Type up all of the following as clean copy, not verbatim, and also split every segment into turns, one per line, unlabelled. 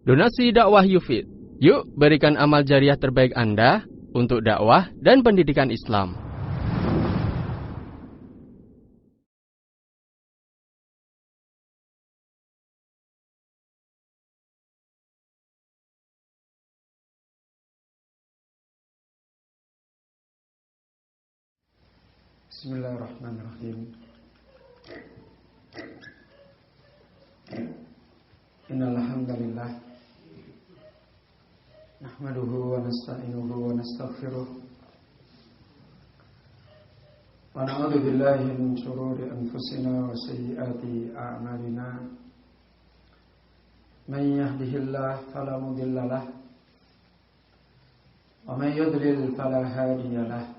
Donasi dakwah Yufid. Yuk berikan amal jariah terbaik Anda untuk dakwah dan pendidikan Islam.
Bismillahirrahmanirrahim. Innal hamdalillah nahmaduhu wa nasta'inuhu wa nastaghfiruh wa na'udzu billahi min shururi anfusina wa sayyiati a'malina. Man yahdihillahu fala mudilla lahu wa man yudlil fala hadiya lahu.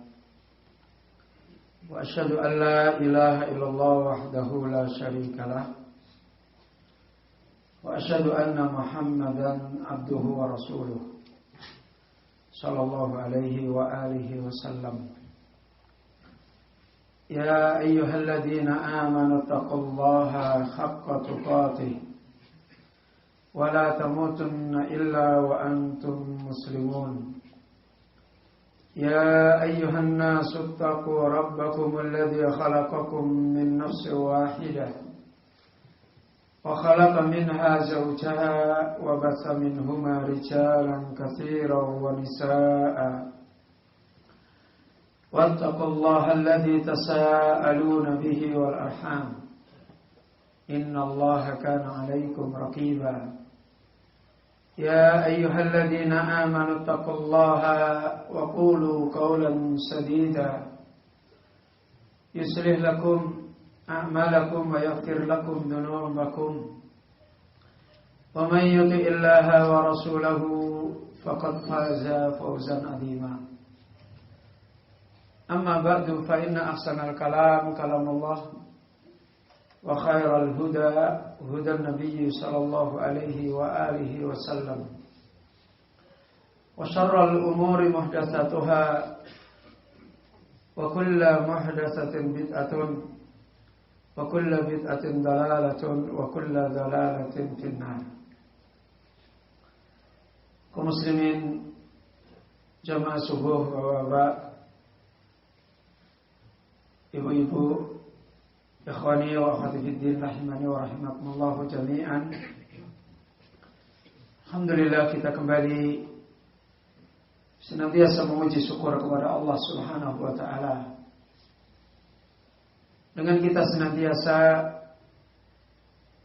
Wa asyhadu an la ilaha illallah wahdahu la syarika lah. Wa asyhadu anna Muhammadan abduhu wa rasuluh sallallahu alaihi wa alihi wasallam. Ya ayyuhalladzina amanu taqullaha haqqa tuqatih wa la tamutunna illa wa antum muslimun. يا أيها الناس اتقوا ربكم الذي خلقكم من نفس واحدة وخلق منها زوجها وبث منهما رجالا كثيرا ونساء واتقوا الله الذي تساءلون به والأرحام إن الله كان عليكم رقيبا. يا أيها الذين آمنوا اتقوا الله وقولوا قولا سديدا يصلح لكم أعمالكم ويغفر لكم ذنوبكم ومن يطع الله ورسوله فقد فاز فوزا عظيما. أما بعد فإن أحسن الكلام كلام الله وخير الهدى هدى النبي صلى الله عليه وآله وسلم وشر الأمور محدثاتها وكل محدثة بدعة وكل بدعة ضلالة وكل ضلالة في النار. Kaum muslimin jamaah subuh, bapak-bapak, ibu-ibu, ikhwani wa akhwati fiddin rahimani wa rahimakumullah jami'an. Alhamdulillah, kita kembali senantiasa memuji syukur kepada Allah Subhanahu wa taala. Dengan kita senantiasa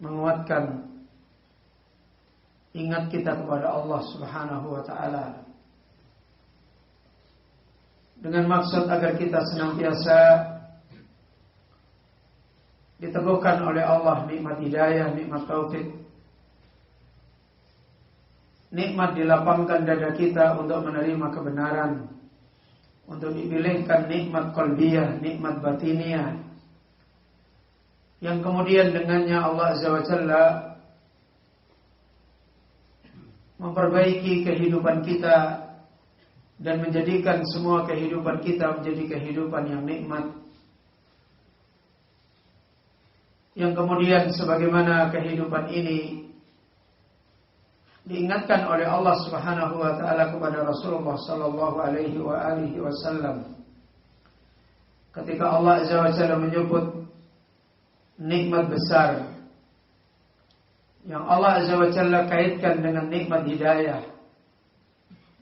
menguatkan ingat kita kepada Allah Subhanahu wa taala, dengan maksud agar kita senantiasa diteguhkan oleh Allah nikmat hidayah, nikmat taufik, nikmat dilapangkan dada kita untuk menerima kebenaran, untuk dipilihkan nikmat qalbiyah, nikmat batiniyah, yang kemudian dengannya Allah Azza wa Jalla memperbaiki kehidupan kita dan menjadikan semua kehidupan kita menjadi kehidupan yang nikmat, yang kemudian sebagaimana kehidupan ini diingatkan oleh Allah Subhanahu wa taala kepada Rasulullah sallallahu alaihi wa alihi wasallam ketika Allah Azza wa Jalla menyebut nikmat besar yang Allah Azza wa Jalla kaitkan dengan nikmat hidayah,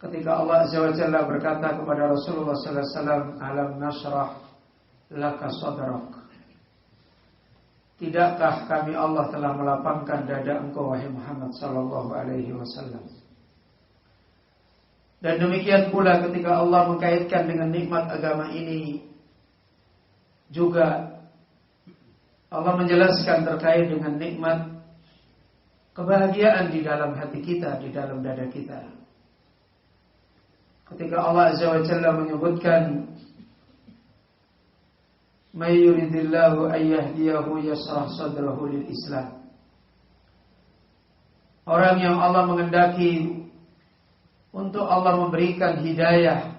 ketika Allah Azza wa Jalla berkata kepada Rasulullah sallallahu alaihi wasallam, alam nashrah laka sadrak, tidakkah kami Allah telah melapangkan dada engkau wahai Muhammad sallallahu alaihi wasallam. Dan demikian pula ketika Allah mengkaitkan dengan nikmat agama ini, juga Allah menjelaskan terkait dengan nikmat kebahagiaan di dalam hati kita, di dalam dada kita. Ketika Allah Azza wa Jalla menyebutkan may yuridillahu ayyahdiyahu yasrah sadrahu lil Islam, orang yang Allah mengendaki untuk Allah memberikan hidayah,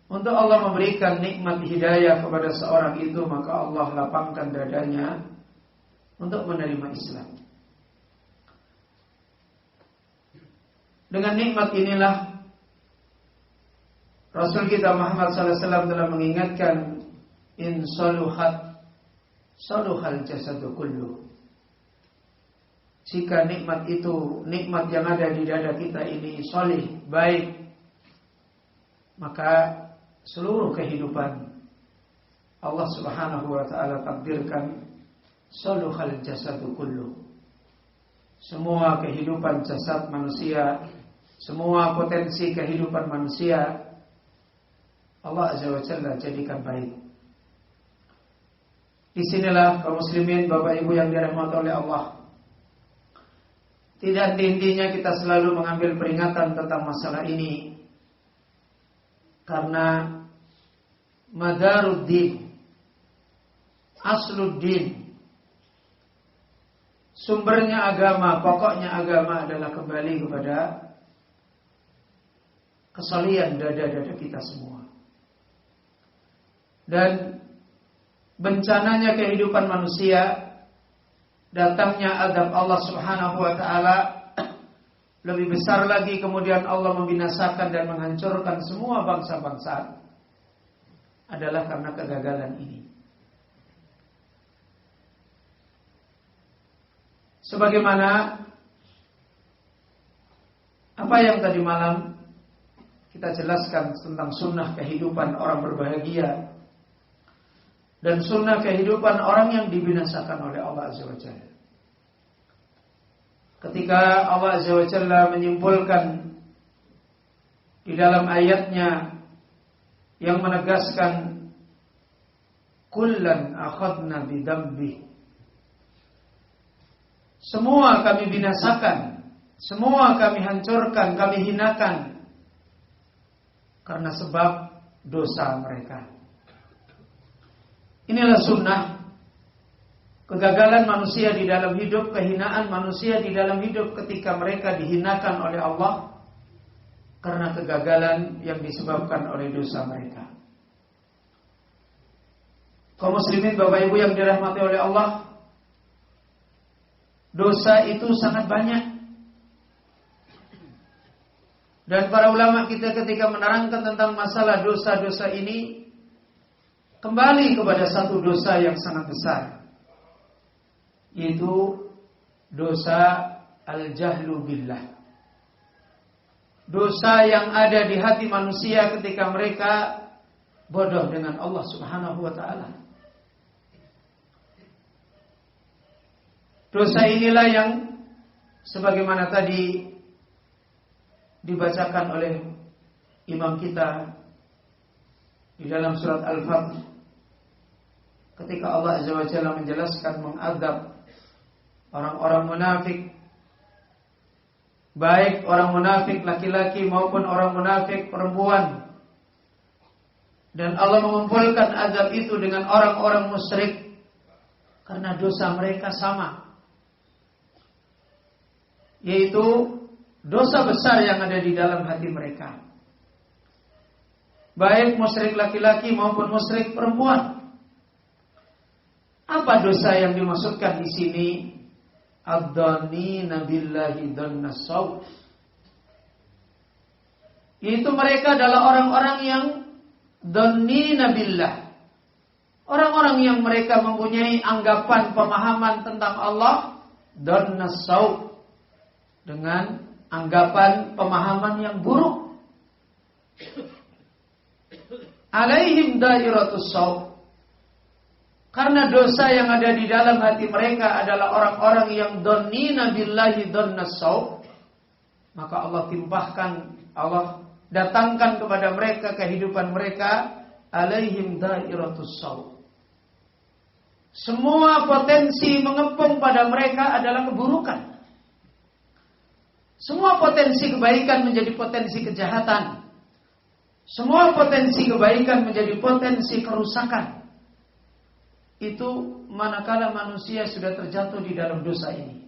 untuk Allah memberikan nikmat hidayah kepada seorang itu, maka Allah lapangkan dadanya untuk menerima Islam. Dengan nikmat inilah Rasul kita Muhammad SAW telah mengingatkan, in saluhat saluhal jasadu kullu. Jika nikmat itu, nikmat yang ada di dada kita ini solih, baik, maka seluruh kehidupan Allah Subhanahu wa ta'ala takdirkan saluhal jasadu kullu. Semua kehidupan jasad manusia, semua potensi kehidupan manusia, Allah Azza wa Jalla jadikan baik. Disinilah kaum muslimin, Bapak Ibu yang dirahmati oleh Allah, tidak henti-hentinya kita selalu mengambil peringatan tentang masalah ini, karena madaruddin, asluddin, sumbernya agama, pokoknya agama adalah kembali kepada kesalihan dada-dada kita semua. Dan bencananya kehidupan manusia, datangnya azab Allah Subhanahu wa ta'ala, lebih besar lagi kemudian Allah membinasakan dan menghancurkan semua bangsa-bangsa, adalah karena kegagalan ini. Sebagaimana apa yang tadi malam kita jelaskan tentang sunnah kehidupan orang berbahagia dan sunnah kehidupan orang yang dibinasakan oleh Allah Azza wa Jalla. Ketika Allah Azza wa Jalla menyimpulkan di dalam ayatnya yang menegaskan kullan akhadna bidambi, semua kami binasakan, semua kami hancurkan, kami hinakan karena sebab dosa mereka. Inilah sunnah kegagalan manusia di dalam hidup, kehinaan manusia di dalam hidup ketika mereka dihinakan oleh Allah karena kegagalan yang disebabkan oleh dosa mereka. Kaum muslimin, Bapak Ibu yang dirahmati oleh Allah, dosa itu sangat banyak. Dan para ulama kita ketika menerangkan tentang masalah dosa-dosa ini, kembali kepada satu dosa yang sangat besar, yaitu dosa al-jahlu billah. Dosa yang ada di hati manusia ketika mereka bodoh dengan Allah Subhanahu wa ta'ala. Dosa inilah yang sebagaimana tadi dibacakan oleh imam kita di dalam surat Al-Fatih, ketika Allah Azza wa Jalla menjelaskan mengadab orang-orang munafik, baik orang munafik laki-laki maupun orang munafik perempuan, dan Allah mengumpulkan azab itu dengan orang-orang musyrik karena dosa mereka sama, yaitu dosa besar yang ada di dalam hati mereka, baik musyrik laki-laki maupun musyrik perempuan. Apa dosa yang dimaksudkan di sini? Ad-dhanina billahi dhannas saw. Yaitu mereka adalah orang-orang yang dhannina billah, orang-orang yang mereka mempunyai anggapan pemahaman tentang Allah dhannas saw, dengan anggapan pemahaman yang buruk. Alaihim dairatus saw, karena dosa yang ada di dalam hati mereka adalah orang-orang yang dhannina billahi dhannas saw, maka Allah timpahkan, Allah datangkan kepada mereka kehidupan mereka alaihim dairatus saw. Semua potensi mengepung pada mereka adalah keburukan. Semua potensi kebaikan menjadi potensi kejahatan. Semua potensi kebaikan menjadi potensi kerusakan. Itu manakala manusia sudah terjatuh di dalam dosa ini,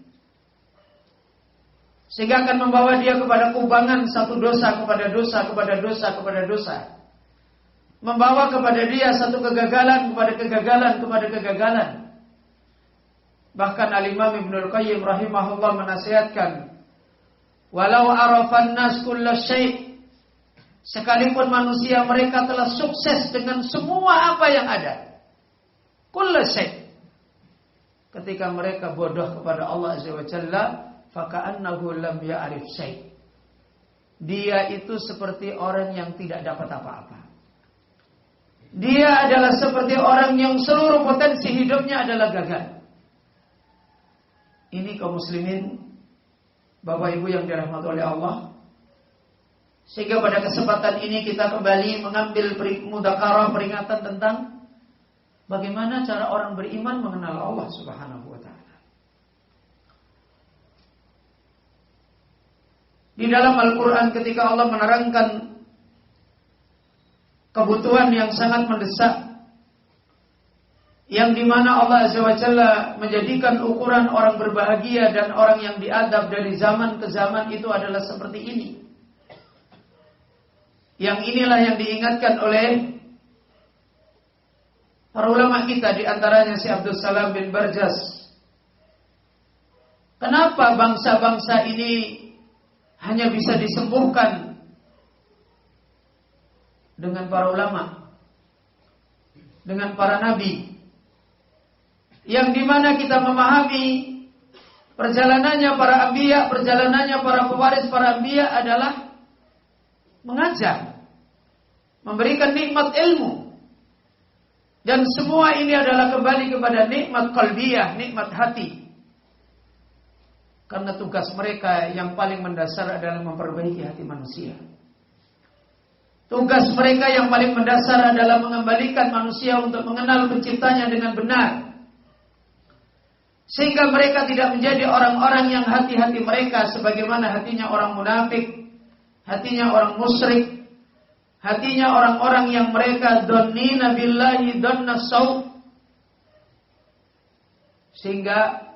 sehingga akan membawa dia kepada kubangan satu dosa kepada dosa kepada dosa kepada dosa, membawa kepada dia satu kegagalan kepada kegagalan kepada kegagalan. Bahkan Al-Imam Ibnul Qayyim rahimahullah menasihatkan Walau arafan nas kulla syai', sekalipun manusia mereka telah sukses dengan semua apa yang ada, kulla syai', ketika mereka bodoh kepada Allah Azza wa Jalla, faka'annahu lam ya'rif syai', dia itu seperti orang yang tidak dapat apa-apa. Dia adalah seperti orang yang seluruh potensi hidupnya adalah gagal. Ini kaum muslimin, Bapak Ibu yang dirahmati oleh Allah. Sehingga pada kesempatan ini kita kembali mengambil mudzakarah peringatan tentang bagaimana cara orang beriman mengenal Allah Subhanahu wa taala. Di dalam Al-Qur'an ketika Allah menerangkan kebutuhan yang sangat mendesak, yang dimana Allah Azza wa Jalla menjadikan ukuran orang berbahagia dan orang yang diadab dari zaman ke zaman itu adalah seperti ini. Yang inilah yang diingatkan oleh para ulama kita, di antaranya si Abdul Salam bin Barjas. Kenapa bangsa-bangsa ini hanya bisa disembuhkan dengan para ulama, dengan para nabi, yang dimana kita memahami perjalanannya para anbiya, perjalanannya para pewaris para anbiya adalah mengajar, memberikan nikmat ilmu, dan semua ini adalah kembali kepada nikmat qalbiyah, nikmat hati. Karena tugas mereka yang paling mendasar adalah memperbaiki hati manusia. Tugas mereka yang paling mendasar adalah mengembalikan manusia untuk mengenal penciptanya dengan benar. Sehingga mereka tidak menjadi orang-orang yang hati-hati mereka sebagaimana hatinya orang munafik, hatinya orang musyrik, hatinya orang-orang yang mereka dhannina billahi dhanna saw'. Sehingga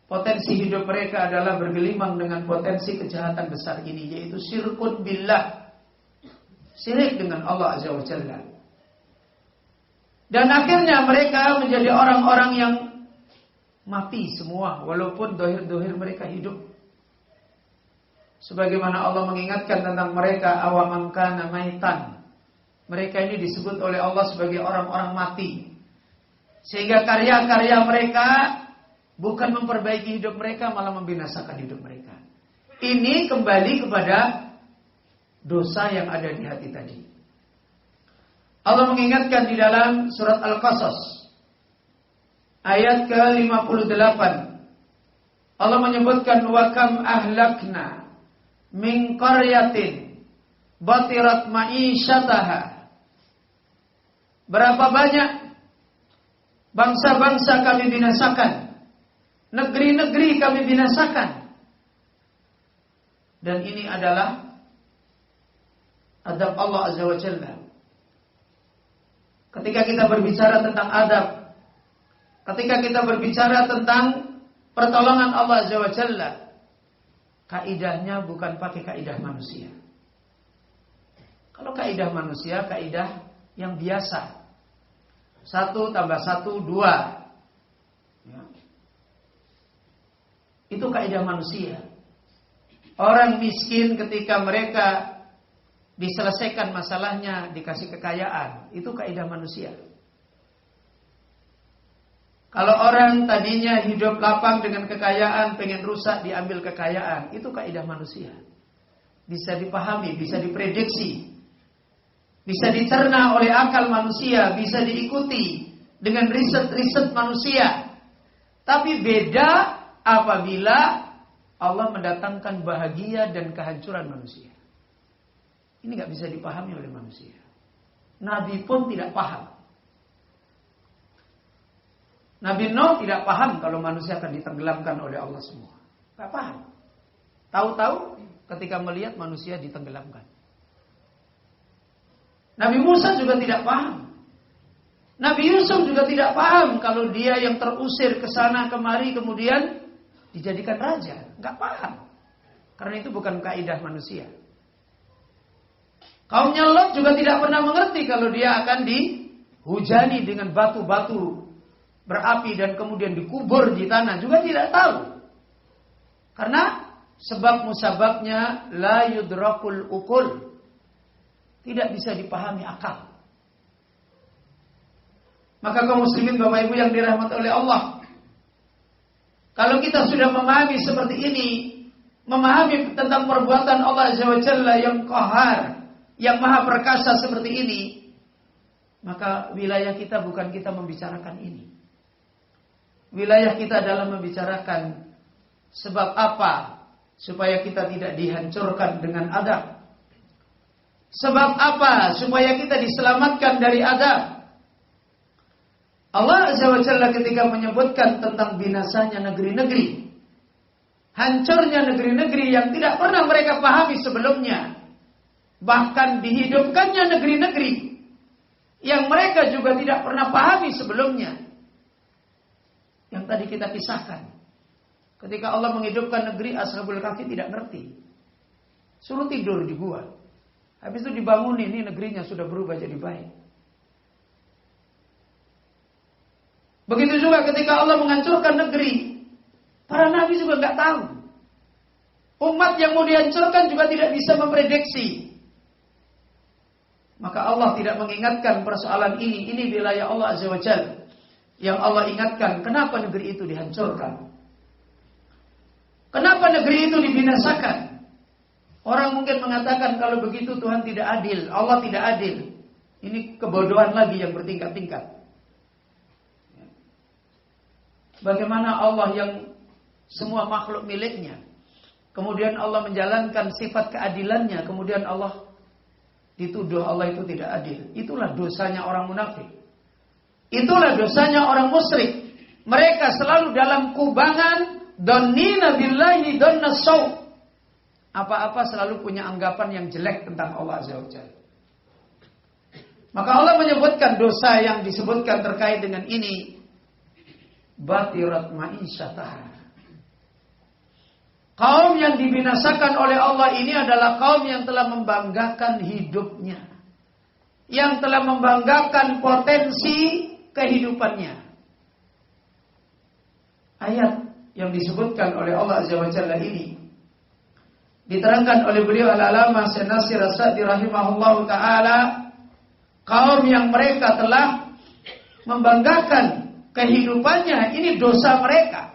potensi hidup mereka adalah bergelimang dengan potensi kejahatan besar ini, yaitu syirkun billah, syirik dengan Allah Azza wa Jalla. Dan akhirnya mereka menjadi orang-orang yang mati semua, walaupun dohir-dohir mereka hidup. Sebagaimana Allah mengingatkan tentang mereka, awaman kana maitan. Mereka ini disebut oleh Allah sebagai orang-orang mati. Sehingga karya-karya mereka bukan memperbaiki hidup mereka, malah membinasakan hidup mereka. Ini kembali kepada dosa yang ada di hati tadi. Allah mengingatkan di dalam surat Al-Qasas ayat ke-58. Allah menyebutkan wa kam ahlakna min qaryatin batirat ma'isyataha. Berapa banyak bangsa-bangsa kami binasakan, negeri-negeri kami binasakan. Dan ini adalah adab Allah Azza wa Jalla. Ketika kita berbicara tentang adab, ketika kita berbicara tentang pertolongan Allah Azza wa Jalla, kaidahnya bukan pakai kaidah manusia. Kalau kaidah manusia, kaidah yang biasa, 1 + 1 = 2 ya. Itu kaidah manusia. Orang miskin ketika mereka diselesaikan masalahnya, dikasih kekayaan, itu kaidah manusia. Kalau orang tadinya hidup lapang dengan kekayaan, pengen rusak, diambil kekayaan, itu kaidah manusia. Bisa dipahami, bisa diprediksi, bisa dicerna oleh akal manusia, bisa diikuti dengan riset-riset manusia. Tapi beda apabila Allah mendatangkan bahagia dan kehancuran manusia. Ini gak bisa dipahami oleh manusia. Nabi pun tidak paham. Nabi Nuh tidak paham kalau manusia akan ditenggelamkan oleh Allah semua. Gak paham. Tahu-tahu ketika melihat manusia ditenggelamkan. Nabi Musa juga tidak paham. Nabi Yusuf juga tidak paham kalau dia yang terusir ke sana kemari kemudian dijadikan raja. Gak paham. Karena itu bukan kaidah manusia. Kaumnya Lot juga tidak pernah mengerti kalau dia akan dihujani dengan batu-batu berapi dan kemudian dikubur di tanah. Juga tidak tahu. Karena sebab musababnya la yudrakul uqul, tidak bisa dipahami akal. Maka kaum muslimin Bapak Ibu yang dirahmati oleh Allah, kalau kita sudah memahami seperti ini, memahami tentang perbuatan Allah Azza wa Jalla yang qahar, yang maha perkasa seperti ini, maka wilayah kita bukan kita membicarakan ini. Wilayah kita adalah membicarakan sebab apa supaya kita tidak dihancurkan dengan adab. Sebab apa supaya kita diselamatkan dari adab. Allah Azza wa Jalla ketika menyebutkan tentang binasanya negeri-negeri, hancurnya negeri-negeri yang tidak pernah mereka pahami sebelumnya, bahkan dihidupkannya negeri-negeri yang mereka juga tidak pernah pahami sebelumnya, yang tadi kita kisahkan. Ketika Allah menghidupkan negeri, Ashabul Kahfi tidak ngerti, suruh tidur di gua, habis itu dibangunin, ini negerinya sudah berubah jadi baik. Begitu juga ketika Allah menghancurkan negeri, para nabi juga nggak tahu. Umat yang mau dihancurkan juga tidak bisa memprediksi. Maka Allah tidak mengingatkan persoalan ini. Ini wilayah Allah Azza wa Jalla. Yang Allah ingatkan, kenapa negeri itu dihancurkan? Kenapa negeri itu dibinasakan? Orang mungkin mengatakan kalau begitu Tuhan tidak adil, Allah tidak adil. Ini kebodohan lagi yang bertingkat-tingkat. Bagaimana Allah yang semua makhluk miliknya, kemudian Allah menjalankan sifat keadilannya, kemudian Allah dituduh Allah itu tidak adil. Itulah dosanya orang munafik. Itulah dosanya orang musyrik. Mereka selalu dalam kubangan donnina billahi donna saw. Apa-apa selalu punya anggapan yang jelek tentang Allah Azza wa Jalla. Maka Allah menyebutkan dosa yang disebutkan terkait dengan ini, batirat ma'isyatah. Kaum yang dibinasakan oleh Allah ini adalah kaum yang telah membanggakan hidupnya, yang telah membanggakan potensi kehidupannya. Ayat yang disebutkan oleh Allah Azza wa Jalla ini diterangkan oleh beliau Al-Allamah Syekh Nasir As-Sa'di rahimahullahu taala, kaum yang mereka telah membanggakan kehidupannya, ini dosa mereka.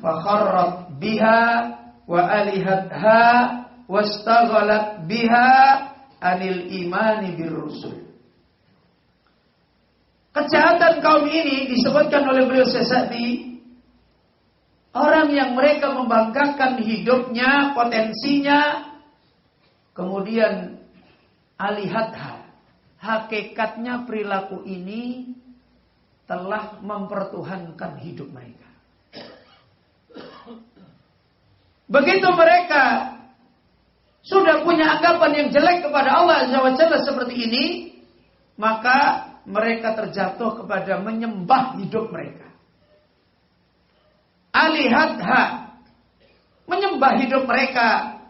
Fakharrat biha wa alihatha wastaghalat biha anil imani birrusul. Kejahatan kaum ini disebutkan oleh beliau Sesadi, orang yang mereka membanggakan hidupnya, potensinya, kemudian alihatha, hakikatnya perilaku ini telah mempertuhankan hidup mereka. Begitu mereka sudah punya anggapan yang jelek kepada Allah Azza wa Jalla seperti ini, maka mereka terjatuh kepada menyembah hidup mereka. Alihatha, menyembah hidup mereka.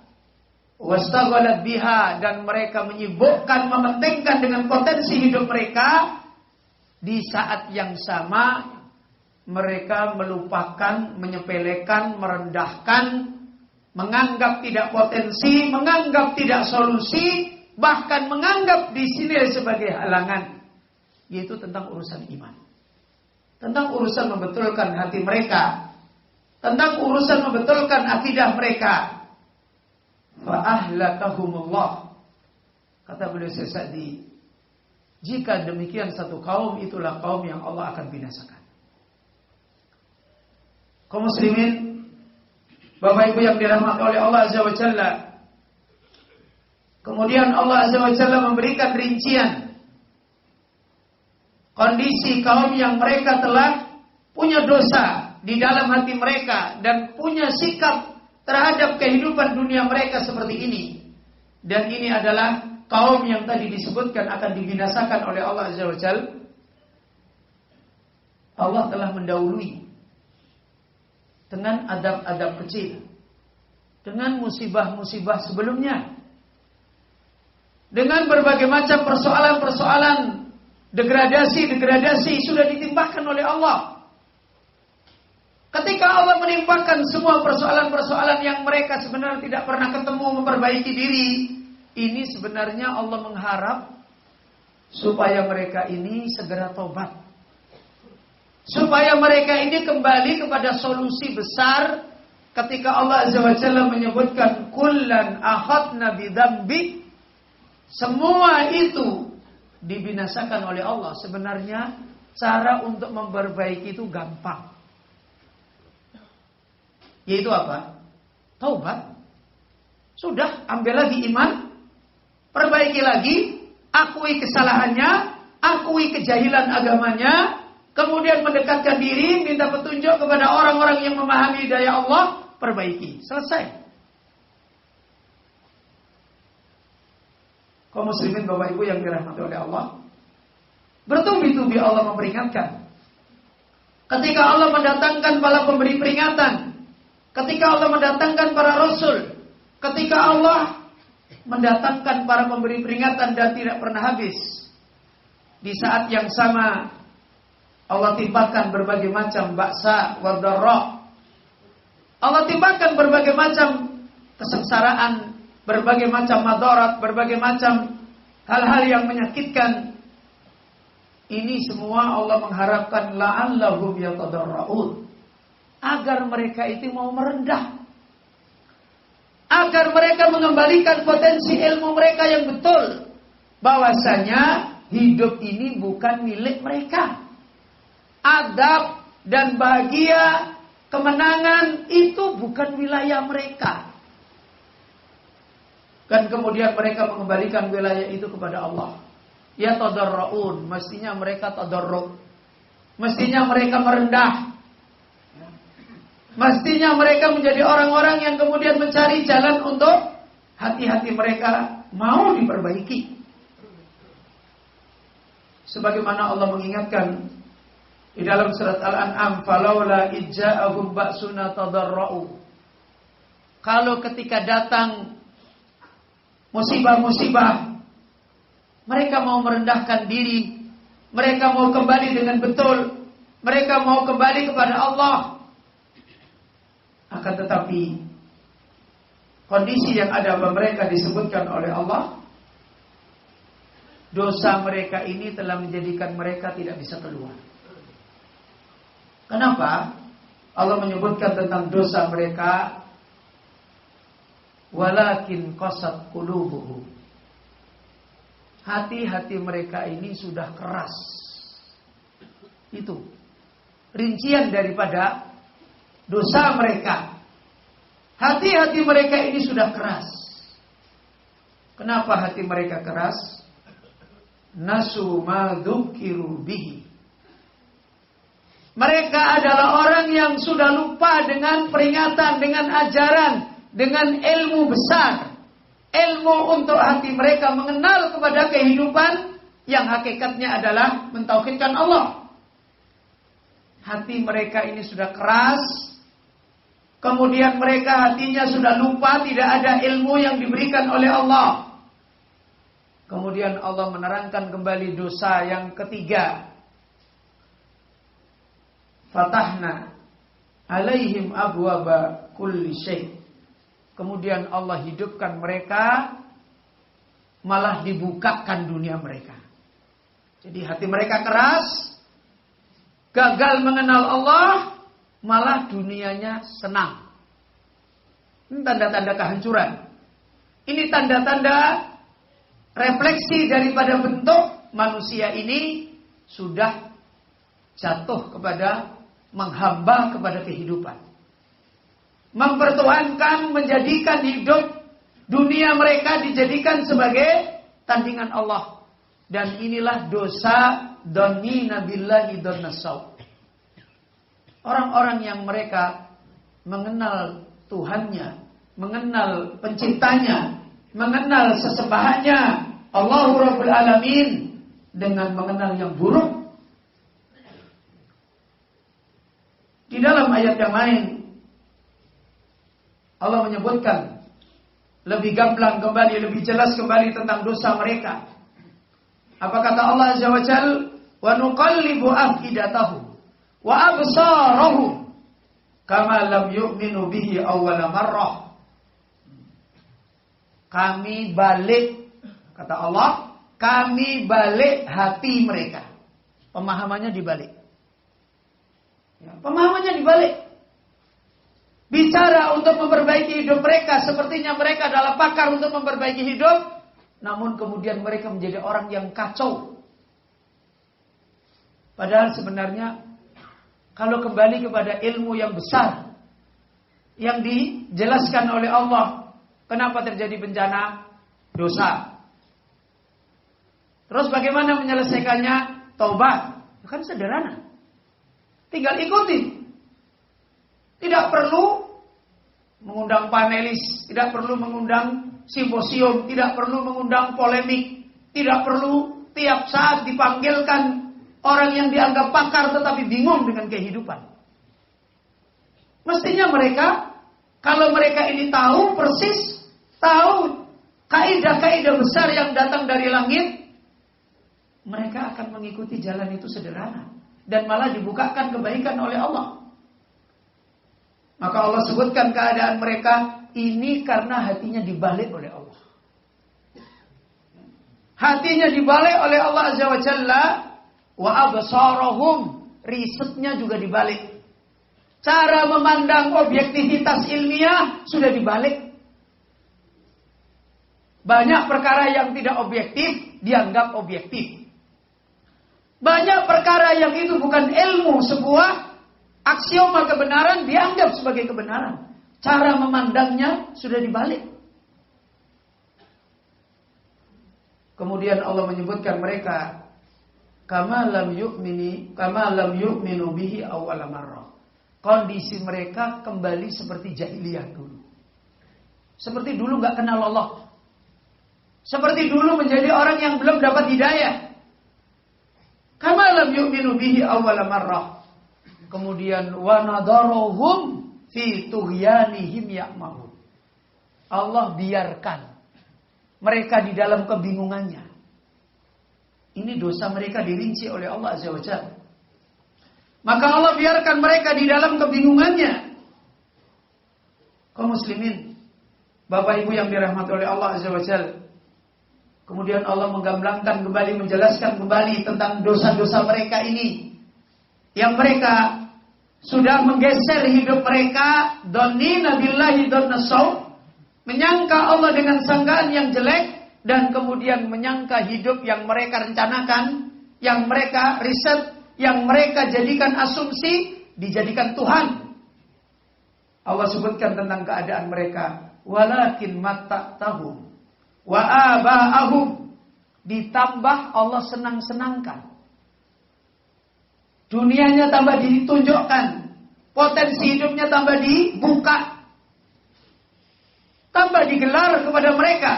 Wastaghalat biha, dan mereka menyibukkan, mementingkan dengan potensi hidup mereka. Di saat yang sama mereka melupakan, menyepelekan, merendahkan, menganggap tidak potensi, menganggap tidak solusi, bahkan menganggap di sini sebagai halangan, yaitu tentang urusan iman, tentang urusan membetulkan hati mereka, tentang urusan membetulkan akidah mereka. Fa ahlakahumullah, kata beliau Sesadi, jika demikian satu kaum, itulah kaum yang Allah akan binasakan. Kaum muslimin, Bapak Ibu yang dirahmati oleh Allah Azza wa Jalla, kemudian Allah Azza wa Jalla memberikan rincian kondisi kaum yang mereka telah punya dosa di dalam hati mereka dan punya sikap terhadap kehidupan dunia mereka seperti ini. Dan ini adalah kaum yang tadi disebutkan akan dibinasakan oleh Allah Azza wa Jalla. Allah telah mendahului dengan adab-adab kecil, dengan musibah-musibah sebelumnya, dengan berbagai macam persoalan-persoalan, degradasi-degradasi sudah ditimpakan oleh Allah. Ketika Allah menimpakan semua persoalan-persoalan yang mereka sebenarnya tidak pernah ketemu memperbaiki diri, ini sebenarnya Allah mengharap supaya mereka ini segera tobat. Supaya mereka ini kembali kepada solusi besar ketika Allah Azza wa Jalla menyebutkan kullan akhadna bidzambi. Semua itu dibinasakan oleh Allah. Sebenarnya cara untuk memperbaiki itu gampang. Yaitu apa? Taubat. Sudah, ambil lagi iman, perbaiki lagi, akui kesalahannya, akui kejahilan agamanya, kemudian mendekatkan diri, minta petunjuk kepada orang-orang yang memahami hidayah Allah, perbaiki. Selesai. Kaum muslimin Bapak Ibu yang dirahmati oleh Allah, bertubi-tubi Allah memperingatkan. Ketika Allah mendatangkan para pemberi peringatan, ketika Allah mendatangkan para rasul, ketika Allah mendatangkan para pemberi peringatan dan tidak pernah habis, di saat yang sama Allah timpakan berbagai macam ba'sa wa dharra. Allah timpakan berbagai macam kesengsaraan, berbagai macam madarat, berbagai macam hal-hal yang menyakitkan. Ini semua Allah mengharapkan la'allahum yatadarraun, agar mereka itu mau merendah, agar mereka mengembalikan potensi ilmu mereka yang betul, bahwasanya hidup ini bukan milik mereka. Adab dan bahagia, kemenangan itu bukan wilayah mereka. Dan kemudian mereka mengembalikan wilayah itu kepada Allah. Ya tadarraun, mestinya mereka tadarruk, mestinya mereka merendah, mestinya mereka menjadi orang-orang yang kemudian mencari jalan untuk hati-hati mereka mau diperbaiki. Sebagaimana Allah mengingatkan di dalam surat Al-An'am, falaula ijja'ahum ba'suna tadarra'u. Kalau ketika datang musibah-musibah, mereka mau merendahkan diri, mereka mau kembali dengan betul, mereka mau kembali kepada Allah. Akan tetapi kondisi yang ada pada mereka disebutkan oleh Allah, dosa mereka ini telah menjadikan mereka tidak bisa keluar. Kenapa? Allah menyebutkan tentang dosa mereka, walakin qasat qulubuhum. Hati-hati mereka ini sudah keras. Itu rincian daripada dosa mereka. Hati-hati mereka ini sudah keras. Kenapa hati mereka keras? Nasu ma dzukiru bihi. Mereka adalah orang yang sudah lupa dengan peringatan, dengan ajaran, dengan ilmu besar. Ilmu untuk hati mereka mengenal kepada kehidupan yang hakikatnya adalah mentauhidkan Allah. Hati mereka ini sudah keras. Kemudian mereka hatinya sudah lupa, tidak ada ilmu yang diberikan oleh Allah. Kemudian Allah menerangkan kembali dosa yang ketiga. Fatahna alaihim abwaba kulli syai'. Kemudian Allah hidupkan mereka, malah dibukakan dunia mereka. Jadi hati mereka keras, gagal mengenal Allah, malah dunianya senang. Ini tanda-tanda kehancuran. Ini tanda-tanda refleksi daripada bentuk manusia ini sudah jatuh kepada menghamba kepada kehidupan. Mempertuhankan, menjadikan hidup dunia mereka dijadikan sebagai tandingan Allah. Dan inilah dosa dhanina billahi dhannasaw. Orang-orang yang mereka mengenal Tuhannya, mengenal penciptanya, mengenal sesembahannya, Allahu Rabbul Alamin, dengan mengenal yang buruk. Di dalam ayat yang lain Allah menyebutkan lebih gamblang kembali, lebih jelas kembali tentang dosa mereka. Apa kata Allah Azza wa Jalla? Wa nuqallibu afidatahum wa absarahum kama lam yu'minu bihi awwala marrah. Kami balik, kata Allah, kami balik hati mereka. Pemahamannya dibalik. Ya, pemahamannya dibalik. Bicara untuk memperbaiki hidup mereka, sepertinya mereka adalah pakar untuk memperbaiki hidup, namun kemudian mereka menjadi orang yang kacau. Padahal sebenarnya kalau kembali kepada ilmu yang besar yang dijelaskan oleh Allah, kenapa terjadi bencana? Dosa. Terus bagaimana menyelesaikannya? Taubat. Kan sederhana. Tinggal ikuti. Tidak perlu mengundang panelis, tidak perlu mengundang simposium, tidak perlu mengundang polemik, tidak perlu tiap saat dipanggilkan orang yang dianggap pakar tetapi bingung dengan kehidupan. Mestinya mereka, kalau mereka ini tahu persis, tahu kaidah-kaidah besar yang datang dari langit, mereka akan mengikuti jalan itu sederhana dan malah dibukakan kebaikan oleh Allah. Maka Allah sebutkan keadaan mereka ini karena hatinya dibalik oleh Allah. Hatinya dibalik oleh Allah Azza wa Jalla. Wa absarahum, risetnya juga dibalik. Cara memandang objektivitas ilmiah sudah dibalik. Banyak perkara yang tidak objektif dianggap objektif. Banyak perkara yang itu bukan ilmu, sebuah aksioma kebenaran dianggap sebagai kebenaran. Cara memandangnya sudah dibalik. Kemudian Allah menyebutkan mereka kama lam yu'minu bihi awwala marrah. Kondisi mereka kembali seperti jahiliyah dulu. Seperti dulu enggak kenal Allah. Seperti dulu menjadi orang yang belum dapat hidayah. Kama lam yu'minu bihi awwala marrah. Kemudian wa nadaruhum fi tughyanihim ya'mahun. Allah biarkan mereka di dalam kebingungannya. Ini dosa mereka dirinci oleh Allah Azza wa Jalla. Maka Allah biarkan mereka di dalam kebingungannya. Kaum muslimin, Bapak Ibu yang dirahmati oleh Allah Azza wa Jalla. Kemudian Allah menggamblangkan kembali, menjelaskan kembali tentang dosa-dosa mereka ini. Yang mereka sudah menggeser hidup mereka, dhanina billahi dhanna saw, menyangka Allah dengan sangkaan yang jelek. Dan kemudian menyangka hidup yang mereka rencanakan, yang mereka riset, yang mereka jadikan asumsi, dijadikan Tuhan. Allah sebutkan tentang keadaan mereka. Walakin matta'tahum wa aba'ahum. Ditambah Allah senang-senangkan. Dunianya tambah ditunjukkan. Potensi hidupnya tambah dibuka. Tambah digelar kepada mereka.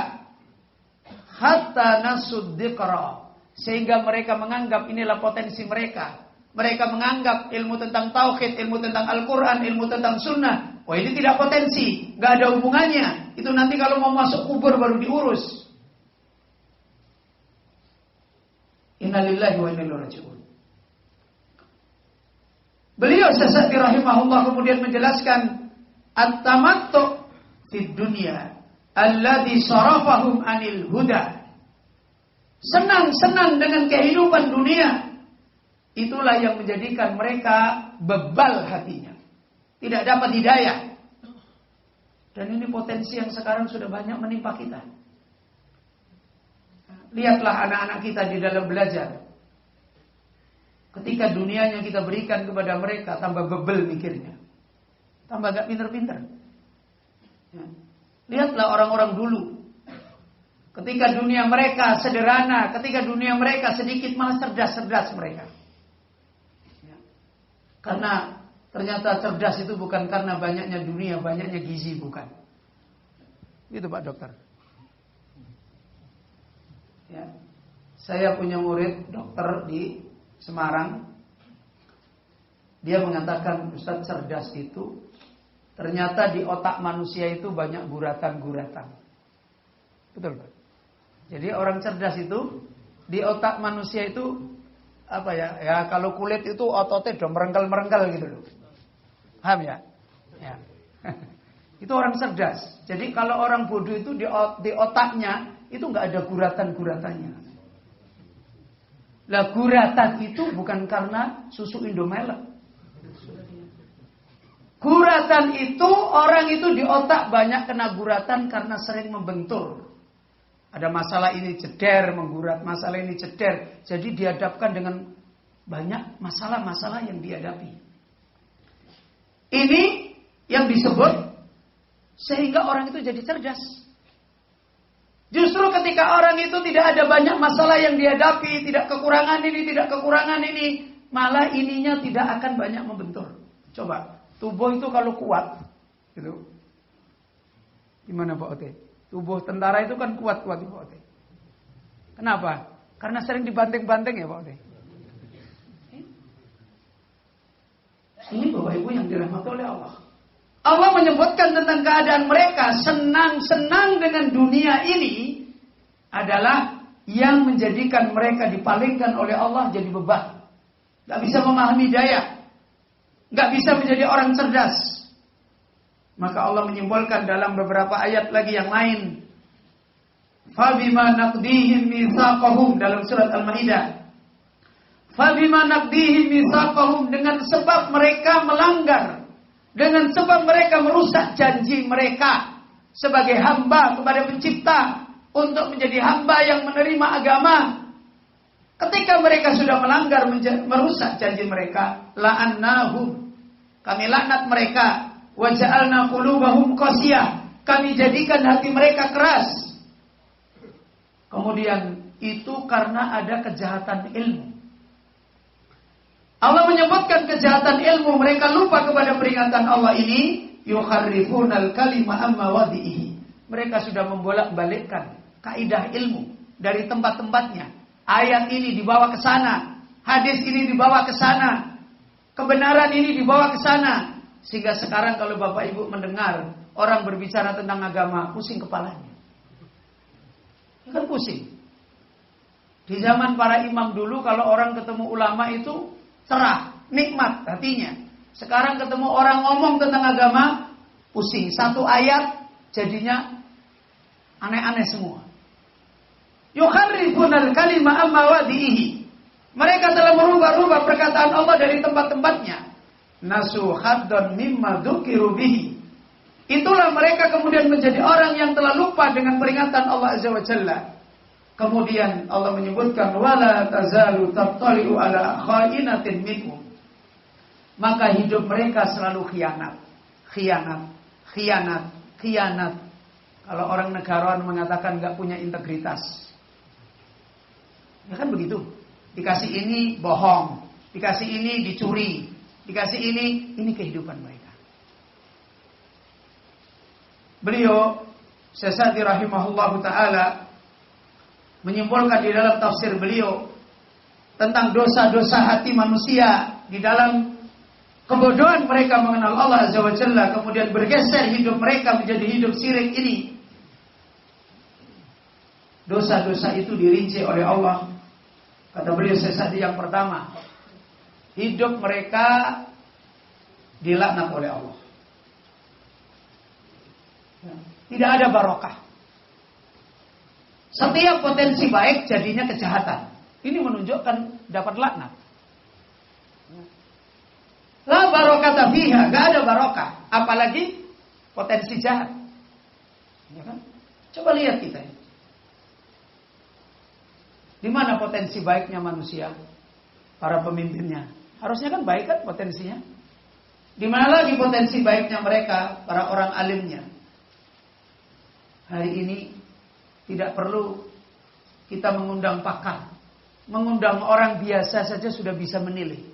Hatta nasud dzikra, sehingga mereka menganggap inilah potensi mereka. Mereka menganggap ilmu tentang tauhid, ilmu tentang Al-Quran, ilmu tentang sunnah, oh ini tidak potensi, gak ada hubungannya. Itu nanti kalau mau masuk kubur baru diurus. Innalillahi wa inna ilaihi raji'un. Beliau Syafi'i rahimahullah kemudian menjelaskan at-tamattu fid dunya alladhi sarafahum anil huda. Senang-senang dengan kehidupan dunia. Itulah yang menjadikan mereka bebal hatinya. Tidak dapat hidayah. Dan ini potensi yang sekarang sudah banyak menimpa kita. Lihatlah anak-anak kita di dalam belajar. Ketika dunianya kita berikan kepada mereka, tambah bebel mikirnya. Tambah gak pinter-pinter. Ya. Lihatlah orang-orang dulu. Ketika dunia mereka sederhana, ketika dunia mereka sedikit, malah cerdas-cerdas mereka. Ya. Karena ternyata cerdas itu bukan karena banyaknya dunia, banyaknya gizi, bukan. Gitu Pak Dokter. Ya. Saya punya murid dokter di Semarang. Dia mengatakan, Ustadz, cerdas itu ternyata di otak manusia itu banyak guratan-guratan. Betul Pak? Jadi orang cerdas itu di otak manusia itu apa ya? Ya kalau kulit itu ototnya udah merengkel-merengkel gitu loh. Paham ya? Ya. Itu orang cerdas. Jadi kalau orang bodoh itu di otaknya itu nggak ada guratan-guratannya. Lah guratan itu bukan karena susu Indomelek. Guratan itu orang itu di otak banyak kena guratan karena sering membentur. Ada masalah ini ceder, menggurat, masalah ini ceder. Jadi dihadapkan dengan banyak masalah-masalah yang dihadapi. Ini yang disebut sehingga orang itu jadi cerdas. Justru ketika orang itu tidak ada banyak masalah yang dihadapi, tidak kekurangan ini, malah ininya tidak akan banyak membentur. Coba, tubuh itu kalau kuat, gitu. Gimana Pak Ote? Tubuh tentara itu kan kuat Pak Ote. Kenapa? Karena sering dibanting-banting ya Pak Ote. Ini Bapak Ibu yang dirahmati oleh Allah. Allah menyebutkan tentang keadaan mereka senang-senang dengan dunia ini adalah yang menjadikan mereka dipalingkan oleh Allah jadi beban. Gak bisa memahami daya. Gak bisa menjadi orang cerdas. Maka Allah menyimbolkan dalam beberapa ayat lagi yang lain. Fabima naqdihim mitsaqahum dalam surat Al-Maidah. Fabima naqdihim mitsaqahum dengan sebab mereka melanggar. Dengan sebab mereka merusak janji mereka sebagai hamba kepada pencipta untuk menjadi hamba yang menerima agama. Ketika mereka sudah melanggar merusak janji mereka, la'annahum, kami laknat mereka, wa ja'alna qulubahum qasiyah, kami jadikan hati mereka keras. Kemudian itu karena ada kejahatan ilmu. Allah menyebutkan kejahatan ilmu, mereka lupa kepada peringatan Allah ini, yukharrifunal kalima amma wadihi. Mereka sudah membolak-balikkan kaidah ilmu dari tempat-tempatnya. Ayat ini dibawa ke sana, hadis ini dibawa ke sana, kebenaran ini dibawa ke sana. Sehingga sekarang kalau Bapak Ibu mendengar orang berbicara tentang agama, pusing kepalanya. Kan pusing. Di zaman para imam dulu kalau orang ketemu ulama itu cerah, nikmat hatinya. Sekarang ketemu orang ngomong tentang agama, pusing. Satu ayat jadinya aneh-aneh semua. Yukharrifunal kalima amma wadihi. Mereka telah merubah-rubah perkataan Allah dari tempat-tempatnya. Nasu haddon mimma dzukiru bihi. Itulah mereka kemudian menjadi orang yang telah lupa dengan peringatan Allah Azza wa Jalla. Kemudian Allah menyebutkan wala tazalu tattali'u ala kha'inatin minhum. Maka hidup mereka selalu khianat. Kalau orang negarawan mengatakan enggak punya integritas. Ya kan begitu. Dikasih ini bohong, dikasih ini dicuri, dikasih ini kehidupan mereka. Beliau Sesati rahimahullahu taala menyimpulkan di dalam tafsir beliau tentang dosa-dosa hati manusia di dalam kebodohan mereka mengenal Allah Azza wa Jalla, kemudian bergeser hidup mereka menjadi hidup syirik ini. Dosa-dosa itu dirinci oleh Allah. Kata beliau sesat yang pertama, hidup mereka dilaknat oleh Allah. Tidak ada barokah. Setiap potensi baik jadinya kejahatan. Ini menunjukkan dapat laknat. La barokata fiha, gak ada barokah. Apalagi potensi jahat. Ya kan? Coba lihat kita. Di mana potensi baiknya manusia? Para pemimpinnya. Harusnya kan baik kan potensinya. Di mana lagi potensi baiknya mereka, para orang alimnya? Hari ini tidak perlu kita mengundang pakar. Mengundang orang biasa saja sudah bisa menilai.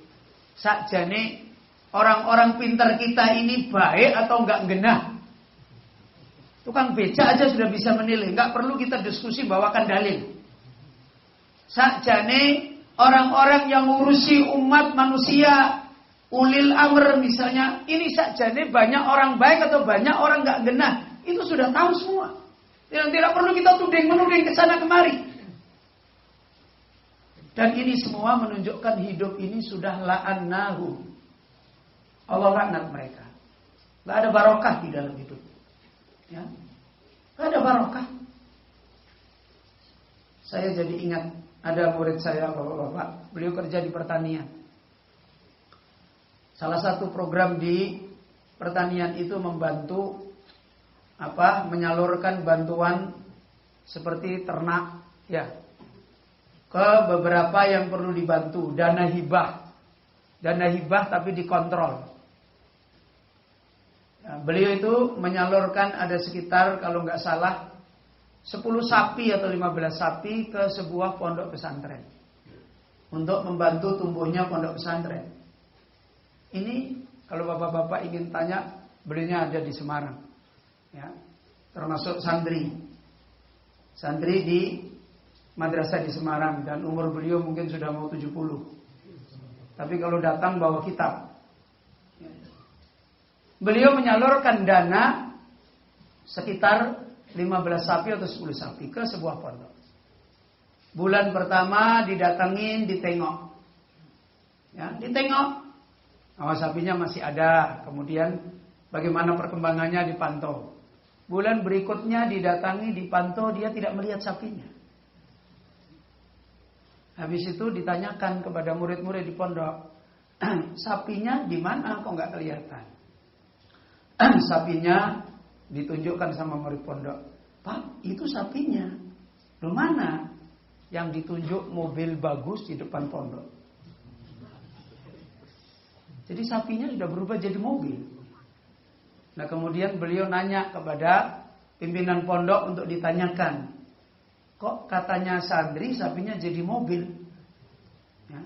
Sakjane orang-orang pintar kita ini baik atau enggak genah. Tukang beca aja sudah bisa menilai. Enggak perlu kita diskusi bawakan dalil. Sakjane orang-orang yang ngurusi umat manusia, ulil amr misalnya, ini sakjane banyak orang baik atau banyak orang enggak genah. Itu sudah tahu semua. Yang tidak perlu kita tuding-menuding ke sana kemari. Dan ini semua menunjukkan hidup ini sudah la'annahu. Allah laknat mereka. Nggak ada barokah di dalam hidup. Ya, nggak ada barokah. Saya jadi ingat ada murid saya, bapak-bapak, beliau kerja di pertanian. Salah satu program di pertanian itu membantu menyalurkan bantuan seperti ternak, ya, ke beberapa yang perlu dibantu, dana hibah tapi dikontrol. Ya, beliau itu menyalurkan ada sekitar kalau nggak salah 10 sapi atau 15 sapi ke sebuah pondok pesantren untuk membantu tumbuhnya pondok pesantren. Ini kalau bapak-bapak ingin tanya, beliaunya ada di Semarang, ya, termasuk santri di madrasah di Semarang, dan umur beliau mungkin sudah mau 70. Tapi kalau datang bawa kitab. Beliau menyalurkan dana sekitar 15 sapi atau 10 sapi ke sebuah pondok. Bulan pertama didatengin, ditengok. Ya, ditengok. Sapinya masih ada. Kemudian bagaimana perkembangannya dipantau. Bulan berikutnya didatangi, dipantau, dia tidak melihat sapinya. Habis itu ditanyakan kepada murid-murid di pondok, sapinya di mana kok nggak kelihatan? Sapinya ditunjukkan sama murid pondok. Pak, itu sapinya. Loh, mana? Yang ditunjuk mobil bagus di depan pondok. Jadi sapinya sudah berubah jadi mobil. Nah, kemudian beliau nanya kepada pimpinan pondok untuk ditanyakan, kok katanya santri sapinya jadi mobil? Ya.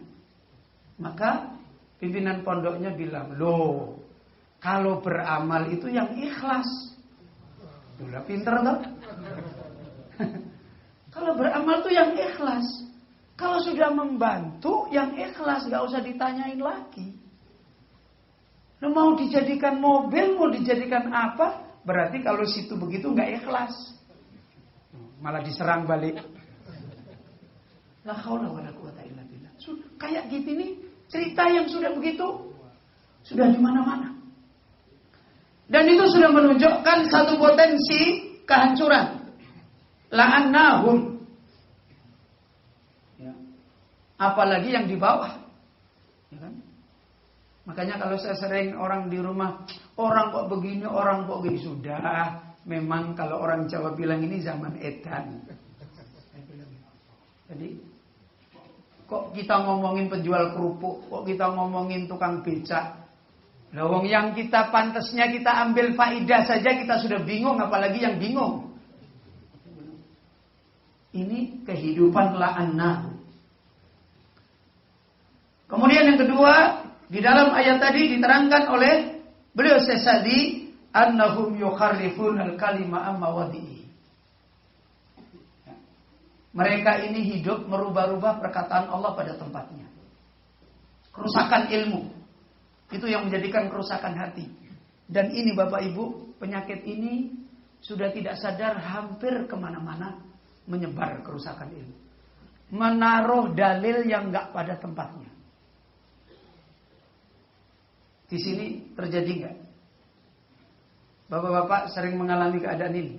Maka pimpinan pondoknya bilang, loh, kalau beramal itu yang ikhlas. Udah pinter toh? Kalau beramal itu yang ikhlas. Kalau sudah membantu yang ikhlas, gak usah ditanyain lagi. Lu mau dijadikan mobil, mau dijadikan apa? Berarti kalau situ begitu nggak ikhlas, malah diserang balik. La haula wala quwata illa billah. Kayak gitu nih cerita yang sudah begitu, sudah di mana-mana. Dan itu sudah menunjukkan satu potensi kehancuran. La'annahum. Ya. Apalagi yang di bawah. Ya kan? Makanya kalau saya sering orang di rumah, orang kok begini, orang kok begini. Sudah, memang kalau orang Jawa bilang ini zaman edan. Jadi, kok kita ngomongin penjual kerupuk, kok kita ngomongin tukang becak. Lawang yang kita pantasnya kita ambil faidah saja kita sudah bingung, apalagi yang bingung. Ini kehidupan la'annahu. Kemudian yang kedua, di dalam ayat tadi diterangkan oleh beliau Sesadi, annahum yukharrifun al-kalima amma wadi'i. Mereka ini hidup merubah-rubah perkataan Allah pada tempatnya. Kerusakan ilmu. Itu yang menjadikan kerusakan hati. Dan ini Bapak Ibu, penyakit ini sudah tidak sadar hampir kemana-mana menyebar kerusakan ilmu. Menaruh dalil yang gak pada tempatnya. Di sini terjadi enggak? Bapak-bapak sering mengalami keadaan ini.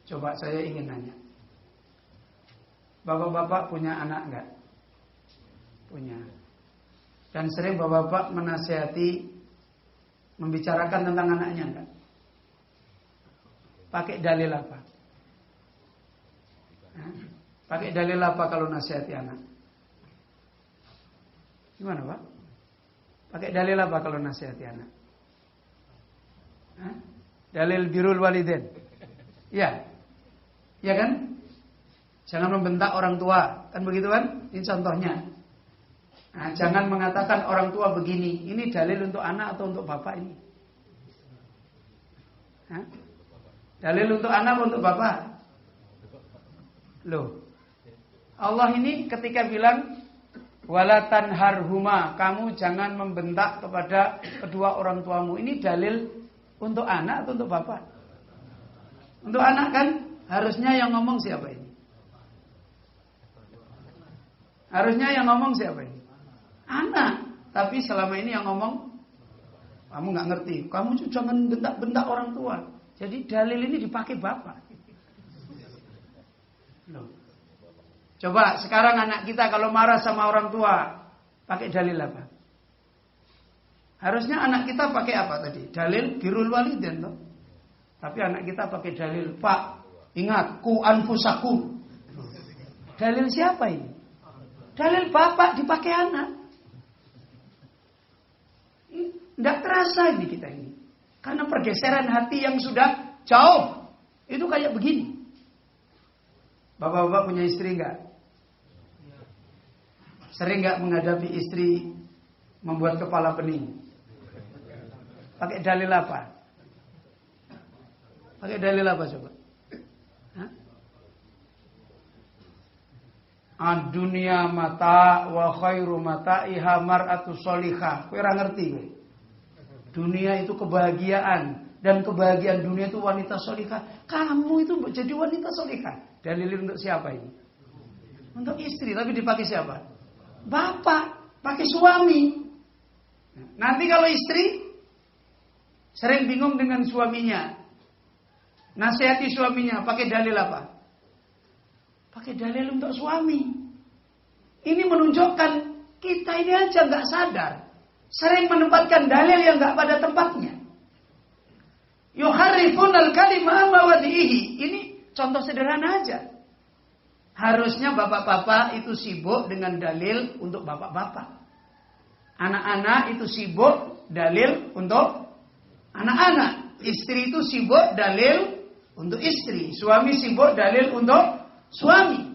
Coba saya ingin nanya. Bapak-bapak punya anak enggak? Punya. Dan sering bapak-bapak menasihati, membicarakan tentang anaknya enggak? Pakai dalil apa? Pakai dalil apa kalau nasihati anak? Gimana Pak? Pakai dalil apa kalau nasihati anak? Dalil birrul walidain. Ya. Ya kan? Jangan membentak orang tua. Kan begitu kan? Ini contohnya. Nah, jangan mengatakan orang tua begini. Ini dalil untuk anak atau untuk bapak ini? Dalil untuk anak atau untuk bapak? Loh. Allah ini ketika bilang wala tanharhuma, kamu jangan membentak kepada kedua orang tuamu. Ini dalil untuk anak atau untuk bapak? Untuk anak kan? Harusnya yang ngomong siapa ini? Harusnya yang ngomong siapa ini? Anak. Tapi selama ini yang ngomong Kamu nggak ngerti. Kamu jangan bentak-bentak orang tua. Jadi dalil ini dipakai bapak. Loh. Coba sekarang anak kita kalau marah sama orang tua, pakai dalil apa? Harusnya anak kita pakai apa tadi? Dalil birrul walidain toh. Tapi anak kita pakai dalil, Pak, ingat ku anfusakum. Dalil siapa ini? Dalil bapak dipakai anak. Tidak terasa ini kita ini. Karena pergeseran hati yang sudah jauh. Itu kayak begini. Bapak-bapak punya istri enggak? Sering enggak menghadapi istri membuat kepala pening? Pakai dalil apa? Pakai dalil apa coba? Dunia mata wa khairu mata'iha mar'atu sholihah. Kowe ora ngerti kowe. Dunia itu kebahagiaan dan kebahagiaan dunia itu wanita sholihah. Kamu itu jadi wanita sholihah. Dalil untuk siapa ini? Untuk istri, tapi dipakai siapa? Bapak, pakai suami. Nanti kalau istri sering bingung dengan suaminya, nasihati suaminya, pakai dalil apa? Pakai dalil untuk suami. Ini menunjukkan kita ini aja nggak sadar, sering menempatkan dalil yang nggak pada tempatnya. Yuharrifunal kalima mawadihi. Ini contoh sederhana aja. Harusnya bapak-bapak itu sibuk dengan dalil untuk bapak-bapak. Anak-anak itu sibuk dalil untuk anak-anak. Istri itu sibuk dalil untuk istri. Suami sibuk dalil untuk suami.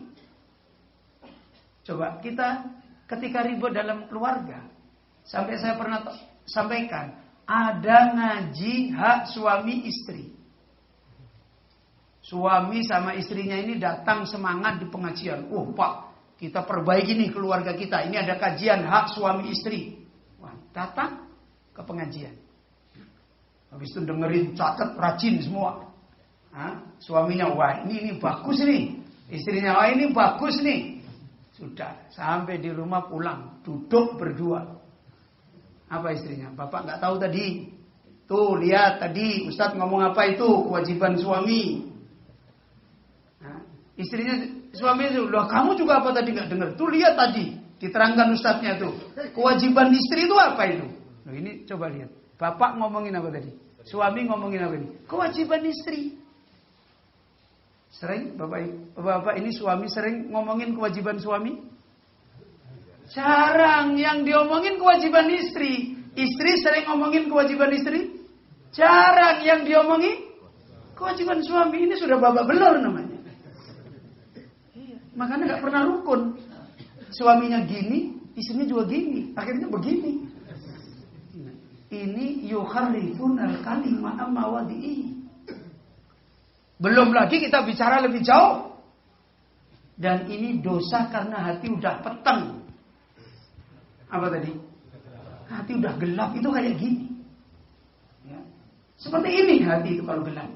Coba kita ketika ribut dalam keluarga, sampai saya pernah sampaikan, ada ngaji hak suami istri. Suami sama istrinya ini datang semangat di pengajian. Pak, kita perbaiki nih keluarga kita. Ini ada kajian hak suami istri. Wah, datang ke pengajian. Habis itu dengerin, catat, rajin semua. Suaminya, wah ini bagus nih. Istrinya, wah ini bagus nih. Sudah, sampai di rumah pulang, duduk berdua. Apa istrinya? Bapak nggak tahu tadi. Tuh lihat tadi Ustadz ngomong apa itu kewajiban suami. Istrinya, suaminya, loh kamu juga apa tadi nggak dengar? Tuh lihat tadi diterangkan Ustadznya tuh. Kewajiban istri itu apa itu? Loh ini coba lihat. Bapak ngomongin apa tadi? Suami ngomongin apa ini? Kewajiban istri. Sering bapak ini suami sering ngomongin kewajiban suami? Jarang yang diomongin kewajiban istri. Istri sering ngomongin kewajiban istri? Jarang yang diomongin kewajiban suami. Ini sudah babak belur namanya. Makanya gak pernah rukun. Suaminya gini, istrinya juga gini. Akhirnya begini. Ini yuharrifunal kalima mawadihi. Belum lagi kita bicara lebih jauh. Dan ini dosa karena hati udah peteng. Apa tadi? Hati udah gelap, itu kayak gini. Ya. Seperti ini hati itu kalau gelap.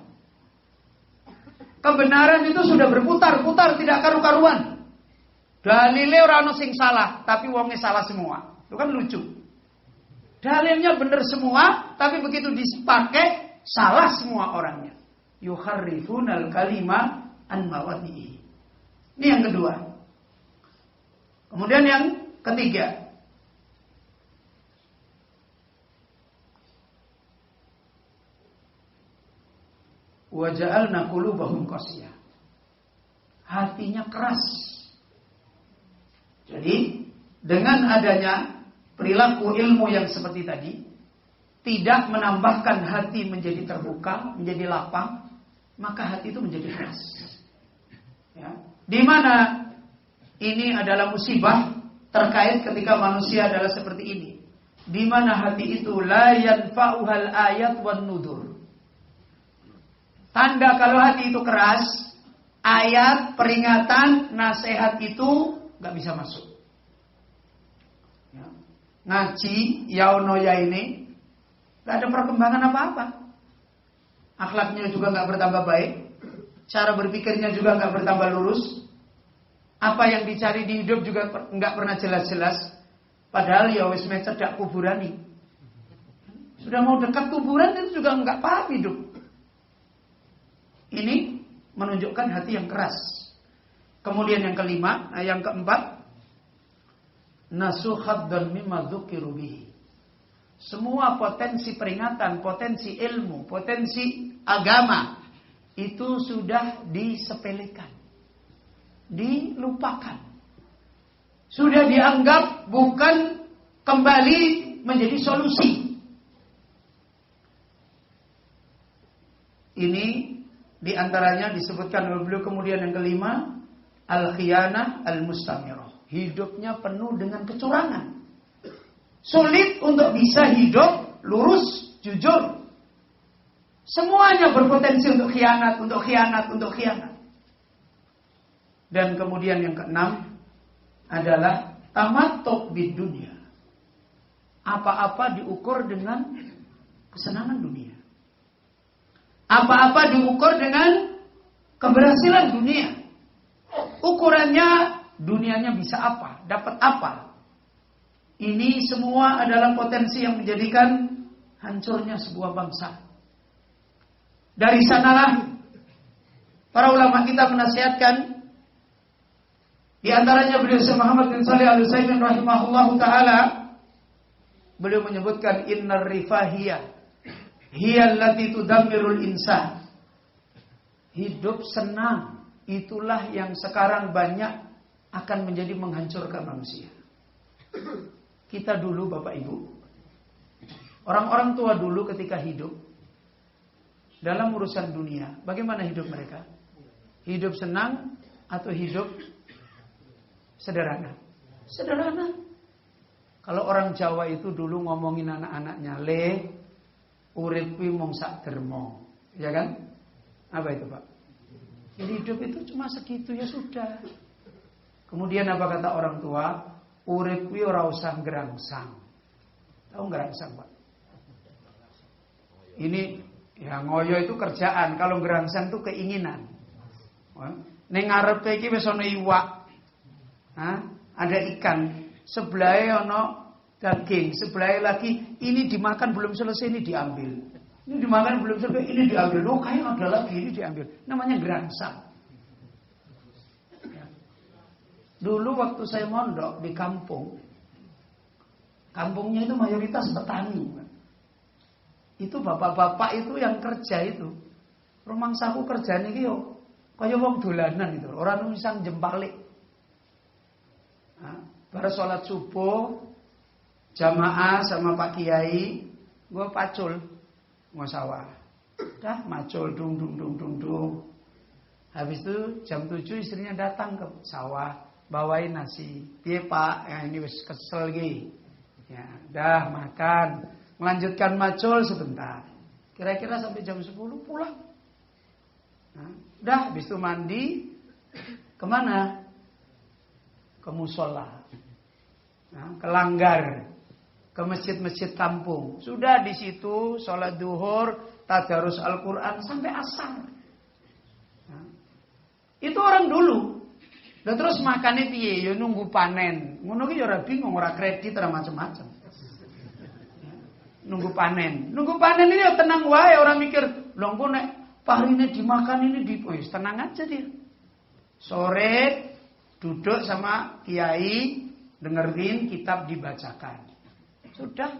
Kebenaran itu sudah berputar-putar, tidak karu-karuan. Dalilnya orang sing salah, tapi wongnya salah semua. Itu kan lucu. Dalilnya benar semua, tapi begitu dipakai salah semua orangnya. Yuharrifunal kalima an mawadihi. Ini yang kedua. Kemudian yang ketiga. Wa ja'alna qulubahum qasiyah. Hatinya keras. Jadi dengan adanya perilaku ilmu yang seperti tadi, tidak menambahkan hati menjadi terbuka, menjadi lapang, maka hati itu menjadi keras. Ya. Di mana ini adalah musibah terkait ketika manusia adalah seperti ini. Di mana hati itu la yanfa'uhal ayat wan nudur. Tanda kalau hati itu keras, ayat, peringatan, nasihat itu gak bisa masuk. Ya. Ngaji, yaono ya ini, gak ada perkembangan apa-apa. Akhlaknya juga gak bertambah baik. Cara berpikirnya juga gak bertambah lurus. Apa yang dicari di hidup juga gak pernah jelas-jelas. Padahal ya wis cerdak kuburani. Sudah mau dekat kuburan itu juga nggak paham hidup. Ini menunjukkan hati yang keras. Kemudian yang kelima, yang keempat, nasuhat dan mimma dzukiru bihi. Semua potensi peringatan, potensi ilmu, potensi agama itu sudah disepelekan, dilupakan. Sudah dianggap bukan kembali menjadi solusi. Ini diantaranya disebutkan oleh beliau. Kemudian yang kelima, al-khiyanah al-mustamirah. Hidupnya penuh dengan kecurangan. Sulit untuk bisa hidup lurus, jujur. Semuanya berpotensi untuk khianat, untuk khianat, untuk khianat. Dan kemudian yang keenam adalah tamattu bid dunya. Apa-apa diukur dengan kesenangan dunia. Apa-apa diukur dengan keberhasilan dunia. Ukurannya dunianya bisa apa, dapat apa. Ini semua adalah potensi yang menjadikan hancurnya sebuah bangsa. Dari sanalah para ulama kita menasihatkan. Di antaranya beliau Syekh Muhammad bin Shalih Al-Utsaimin rahimahullahu taala, beliau menyebutkan innar rifahiyah hiya allati tudammirul insan. Hidup senang itulah yang sekarang banyak akan menjadi menghancurkan manusia. Kita dulu Bapak Ibu, orang-orang tua dulu ketika hidup dalam urusan dunia, bagaimana hidup mereka? Hidup senang atau hidup sederhana? Sederhana. Kalau orang Jawa itu dulu ngomongin anak-anaknya, le urip kuwi mung sak derma, ya kan? Apa itu, Pak? Jadi hidup itu cuma segitu, ya sudah. Kemudian apa kata orang tua? Urip kuwi ora usah ngerangsang. Tahu ngerangsang, Pak? Ini ya ngoyo itu kerjaan, kalau ngerangsang itu keinginan. Ning ngarepe iki wis ana iwak. Ada ikan, sebelahnya ono daging, sebelahnya lagi ini dimakan belum selesai, ini diambil. Ini dimakan belum selesai, ini diambil. Oh, kayak ada lagi, ini diambil. Namanya gerangsang. Ya. Dulu waktu saya mondok di kampung, kampungnya itu mayoritas petani. Itu bapak-bapak itu yang kerja itu. Rumangsaku kerjane iki yo kaya wong dolanan itu, ora nusang jempalik. Pada sholat subuh jamaah sama Pak Kiai, gue pacul mau sawah, dah macul dung dung dung dung dung. Habis itu jam 7 istrinya datang ke sawah, bawain nasi. Piye Pak, ya ini wis kesel gini. Ya, dah makan, melanjutkan macul sebentar. Kira-kira sampai jam 10 pulang. Dah, habis itu mandi, kemana? Ke musola, ke langgar, ke masjid-masjid kampung. Sudah di situ sholat duhur, tadarus Al-Quran sampai asar. Itu orang dulu. Dan terus makannya piye? Ya nunggu panen. Ngono ki ya ora bingung, ora kredit, ora macam-macam. Nunggu panen. Nunggu panen ini ya tenang wae, orang mikir, lho engko nek parine dimakan ini wis tenang aja dia. Sore duduk sama kiai, dengerin kitab dibacakan. Sudah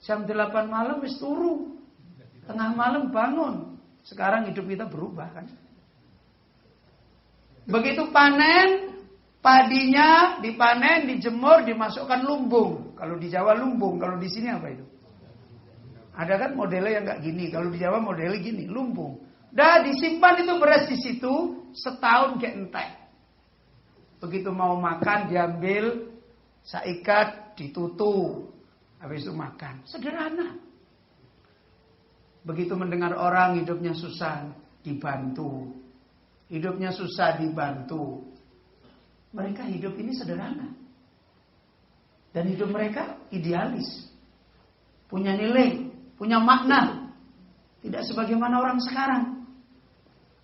jam 8 malam wis turu. Tengah malam bangun. Sekarang hidup kita berubah kan. Begitu panen, padinya dipanen, dijemur, dimasukkan lumbung. Kalau di Jawa lumbung, kalau di sini apa itu? Ada kan modelnya yang enggak gini. Kalau di Jawa modelnya gini, lumbung. Dah disimpan itu beras di situ setahun kayak entek. Begitu mau makan diambil, saikat, ditutup. Habis itu makan. Sederhana. Begitu mendengar orang hidupnya susah, dibantu. Hidupnya susah, dibantu. Mereka hidup ini sederhana. Dan hidup mereka idealis. Punya nilai, punya makna. Tidak sebagaimana orang sekarang.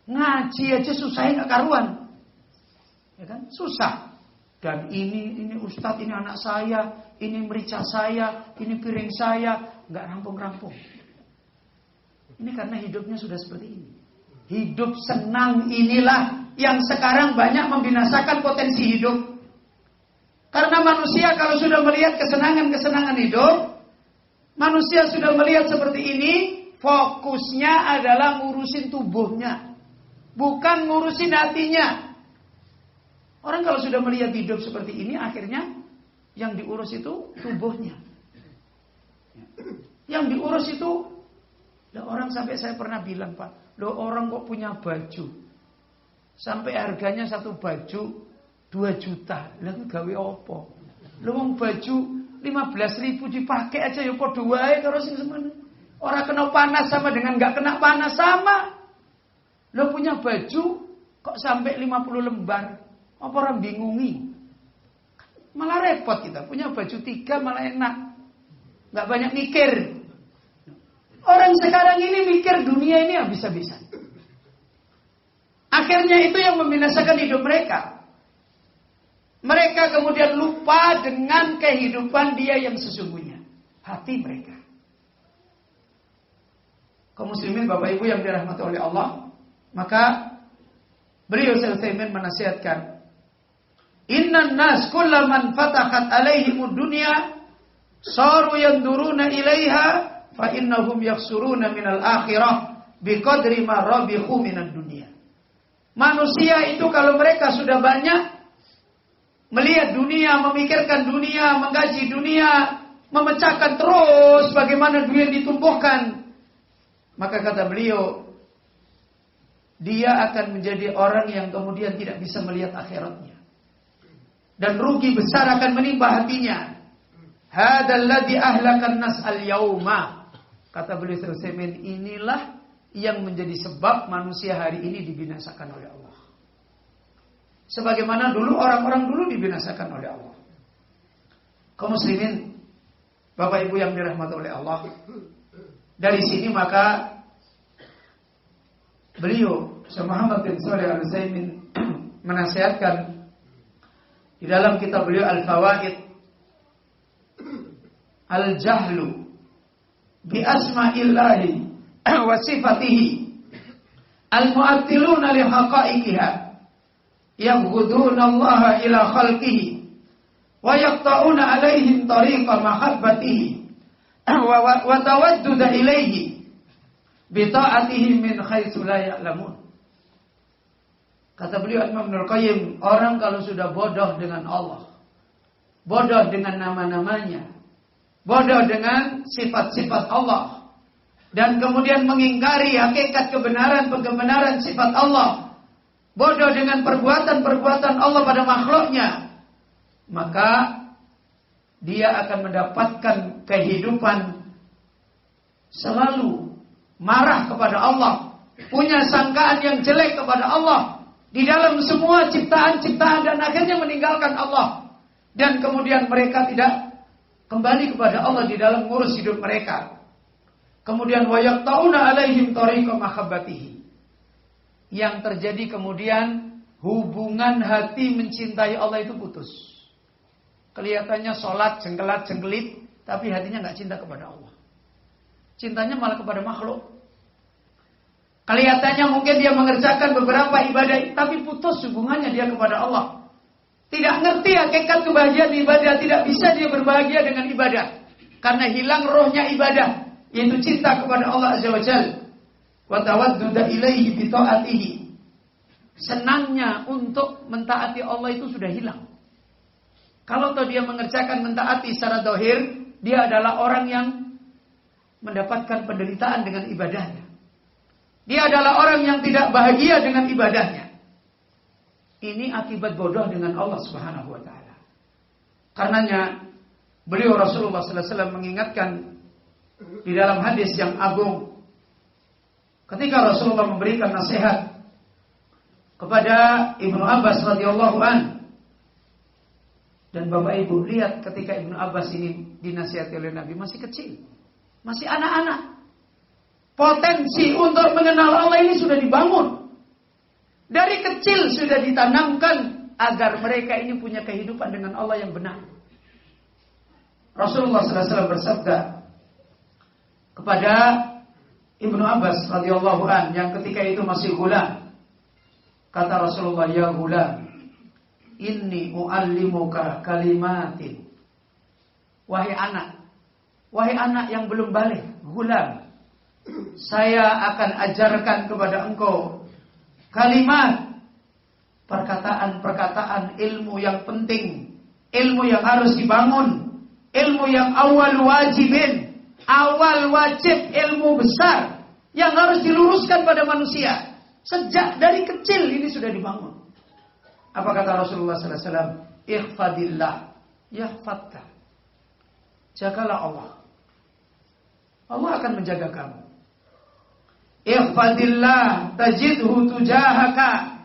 Ngaji aja susahnya gak karuan. Ya kan? Susah. Dan ini ustadz, ini anak saya, ini merica saya, ini piring saya. nggak rampung-rampung. Ini karena hidupnya sudah seperti ini. Hidup senang inilah yang sekarang banyak membinasakan potensi hidup. Karena manusia kalau sudah melihat kesenangan-kesenangan hidup, manusia sudah melihat seperti ini, fokusnya adalah ngurusin tubuhnya, bukan ngurusin hatinya. Orang kalau sudah melihat hidup seperti ini, akhirnya yang diurus itu tubuhnya. Yang diurus itu, orang sampai saya pernah bilang, Pak, orang kok punya baju, sampai harganya satu baju 2 juta, lalu gawe apa? Wong baju 15.000 dipakai aja ya padha wae karo sing semene. Ora kena panas sama dengan enggak kena panas sama. Lo punya baju kok sampai 50 lembar. Apa orang bingungi? Malah repot kita. Punya baju 3 malah enak. Enggak banyak mikir. Orang sekarang ini mikir dunia ini habis-habisan. Akhirnya itu yang membinasakan hidup mereka. Mereka kemudian lupa dengan kehidupan dia yang sesungguhnya. Hati mereka. Kaum muslimin Bapak Ibu yang dirahmati oleh Allah. Maka beliau Utsaimin menasihatkan. Innan nas kullaman fatahat alaihimud dunya saru yanduruna ilaiha fa innahum yakhsuruna minal akhirah biqadri ma rabihu minad dunya. Manusia itu kalau mereka sudah banyak melihat dunia, memikirkan dunia, menggaji dunia, memecahkan terus bagaimana dunia ditumbuhkan, maka kata beliau, dia akan menjadi orang yang kemudian tidak bisa melihat akhiratnya. Dan rugi besar akan menimpa hatinya. Hadzal ladzi ahlakan nas al-yauma. Kata beliau Utsaimin, inilah yang menjadi sebab manusia hari ini dibinasakan oleh Allah. Sebagaimana dulu orang-orang dulu dibinasakan oleh Allah. Kaum muslimin, Bapak Ibu yang dirahmati oleh Allah. Dari sini maka beliau Syekh Muhammad bin Shalih Al-Utsaimin menasihatkan di dalam kitab beliau Al-Fawaid, al-jahlu bi asma'illahi wa sifatihi al-mu'attiluna li haqa'iqiha yabghuduna Allah ila khalqihi wa yaqta'una 'alaihim tariqa mahabbatihi wa tawadduda ilaihi bi ta'atihi min haitsu la ya'lamun. Kata beliau Imam Ibnul Qayyim, orang kalau sudah bodoh dengan Allah, bodoh dengan nama-namanya, bodoh dengan sifat-sifat Allah, dan kemudian mengingkari hakikat kebenaran sifat Allah, bodoh dengan perbuatan Allah pada makhluknya, maka dia akan mendapatkan kehidupan selalu marah kepada Allah, punya sangkaan yang jelek kepada Allah di dalam semua ciptaan-ciptaan, dan akhirnya meninggalkan Allah, dan kemudian mereka tidak kembali kepada Allah di dalam ngurus hidup mereka. Kemudian wa yaqta'una 'alaihim tariqa mahabbatihi. Yang terjadi kemudian hubungan hati mencintai Allah itu putus. Kelihatannya sholat jengkelat-jengkelit, tapi hatinya nggak cinta kepada Allah. Cintanya malah kepada makhluk. Kelihatannya mungkin dia mengerjakan beberapa ibadah, tapi putus hubungannya dia kepada Allah. Tidak ngerti hakikat kebahagiaan ibadah, tidak bisa dia berbahagia dengan ibadah. Karena hilang rohnya ibadah, yaitu cinta kepada Allah Azza wa Jalla. Wa tawadduda ilaihi bi ta'atihi. Senangnya untuk mentaati Allah itu sudah hilang. Kalau dia mengerjakan mentaati secara zahir, dia adalah orang yang mendapatkan penderitaan dengan ibadahnya. Dia adalah orang yang tidak bahagia dengan ibadahnya. Ini akibat bodoh dengan Allah Subhanahu wa taala. Karenanya beliau Rasulullah sallallahu alaihi wasallam mengingatkan di dalam hadis yang agung, ketika Rasulullah memberikan nasihat kepada Ibnu Abbas radhiyallahu an. Dan Bapak Ibu lihat ketika Ibnu Abbas ini dinasihati oleh Nabi masih kecil, masih anak-anak. Potensi untuk mengenal Allah ini sudah dibangun. Dari kecil sudah ditanamkan agar mereka ini punya kehidupan dengan Allah yang benar. Rasulullah SAW bersabda, kepada Ibnu Abbas radhiyallahu an yang ketika itu masih gulam. Kata Rasulullah, "Ya gulam, inni uallimuka kalimatin." Wahai anak yang belum balik, gulam, saya akan ajarkan kepada engkau kalimat, perkataan-perkataan ilmu yang penting, ilmu yang harus dibangun, ilmu yang awal wajib, ilmu besar yang harus diluruskan pada manusia. Sejak dari kecil ini sudah dibangun. Apa kata Rasulullah sallallahu alaihi wasallam? Ikhfadillah yahfadka. Jagalah Allah. Allah akan menjaga kamu. Ikhfadillah tajidhu tujahaka.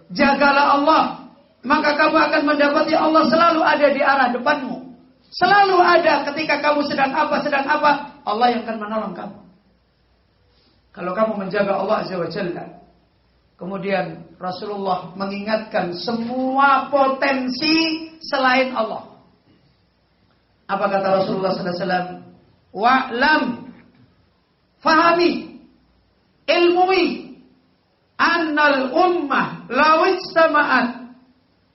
Jagalah Allah, maka kamu akan mendapati Allah selalu ada di arah depanmu. Selalu ada ketika kamu sedang apa, Allah yang akan menolong kamu. Kalau kamu menjaga Allah Azza wa Jalla. Kemudian Rasulullah mengingatkan semua potensi selain Allah. Apa kata Rasulullah sallallahu alaihi wasallam? Wa'lam, fahami, ilmui, annal ummah lawitstama'at.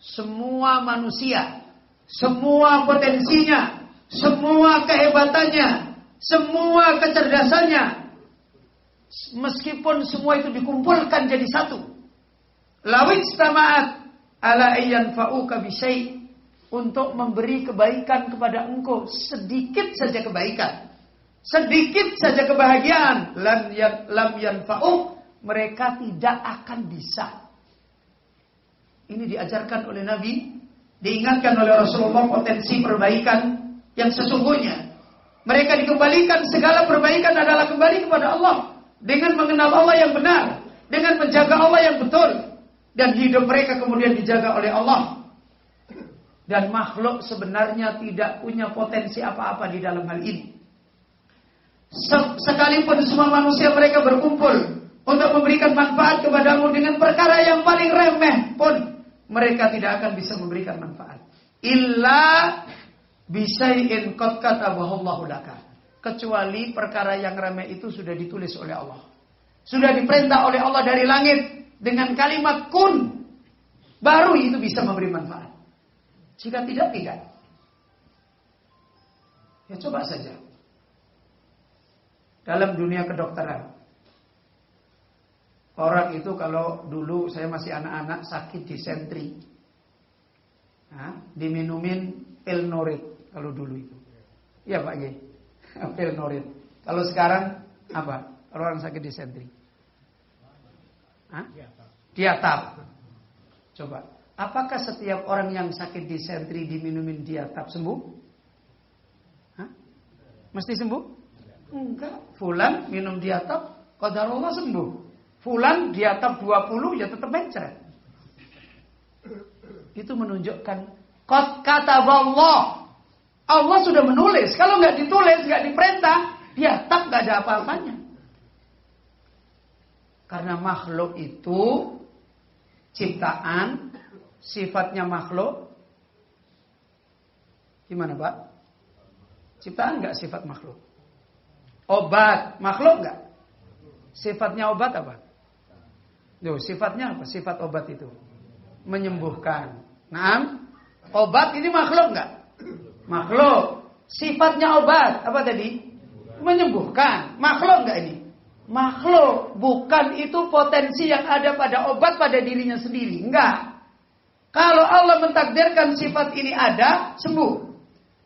Semua manusia, semua potensinya, semua kehebatannya, semua kecerdasannya, meskipun semua itu dikumpulkan jadi satu, lawitstama'at ala ayyanfa'uka bisyai', untuk memberi kebaikan kepada engkau, sedikit saja kebaikan, sedikit saja kebahagiaan, lam yanfa'uk, mereka tidak akan bisa. Ini diajarkan oleh Nabi, diingatkan oleh Rasulullah potensi perbaikan yang sesungguhnya. Mereka dikembalikan, segala perbaikan adalah kembali kepada Allah, dengan mengenal Allah yang benar, dengan menjaga Allah yang betul, dan hidup mereka kemudian dijaga oleh Allah. Dan makhluk sebenarnya tidak punya potensi apa-apa di dalam hal ini. Sekalipun semua manusia mereka berkumpul untuk memberikan manfaat kepadamu dengan perkara yang paling remeh pun, mereka tidak akan bisa memberikan manfaat. Illa bisyai'in qad katabahu Allahu laka. Kecuali perkara yang remeh itu sudah ditulis oleh Allah. Sudah diperintah oleh Allah dari langit dengan kalimat kun. Baru itu bisa memberi manfaat. Jika tidak. Ya coba saja. Dalam dunia kedokteran, orang itu kalau dulu saya masih anak-anak sakit disentri, diminumin Pilnorid kalau dulu itu. Iya Pak Ye, Pilnorid. Kalau sekarang apa? Kalau orang sakit disentri, diatap. Coba. Apakah setiap orang yang sakit disentri diminumin diatap sembuh? Mesti sembuh? Enggak. Fulan minum diatap, qadarullah sembuh. Fulan diatap 20 ya tetap mencret. Itu menunjukkan qad kataballah. Allah sudah menulis. Kalau nggak ditulis, nggak diperintah, diatap nggak ada apa-apanya. Karena makhluk itu ciptaan, sifatnya makhluk. Gimana Pak? Ciptaan enggak sifat makhluk? Obat, makhluk enggak? Sifatnya obat apa? Loh, sifatnya apa? Sifat obat itu menyembuhkan. Nah, obat ini makhluk enggak? Makhluk. Sifatnya obat apa tadi? Menyembuhkan. Makhluk enggak ini? Makhluk. Bukan itu potensi yang ada pada obat pada dirinya sendiri. Enggak. Kalau Allah mentakdirkan sifat ini ada, sembuh.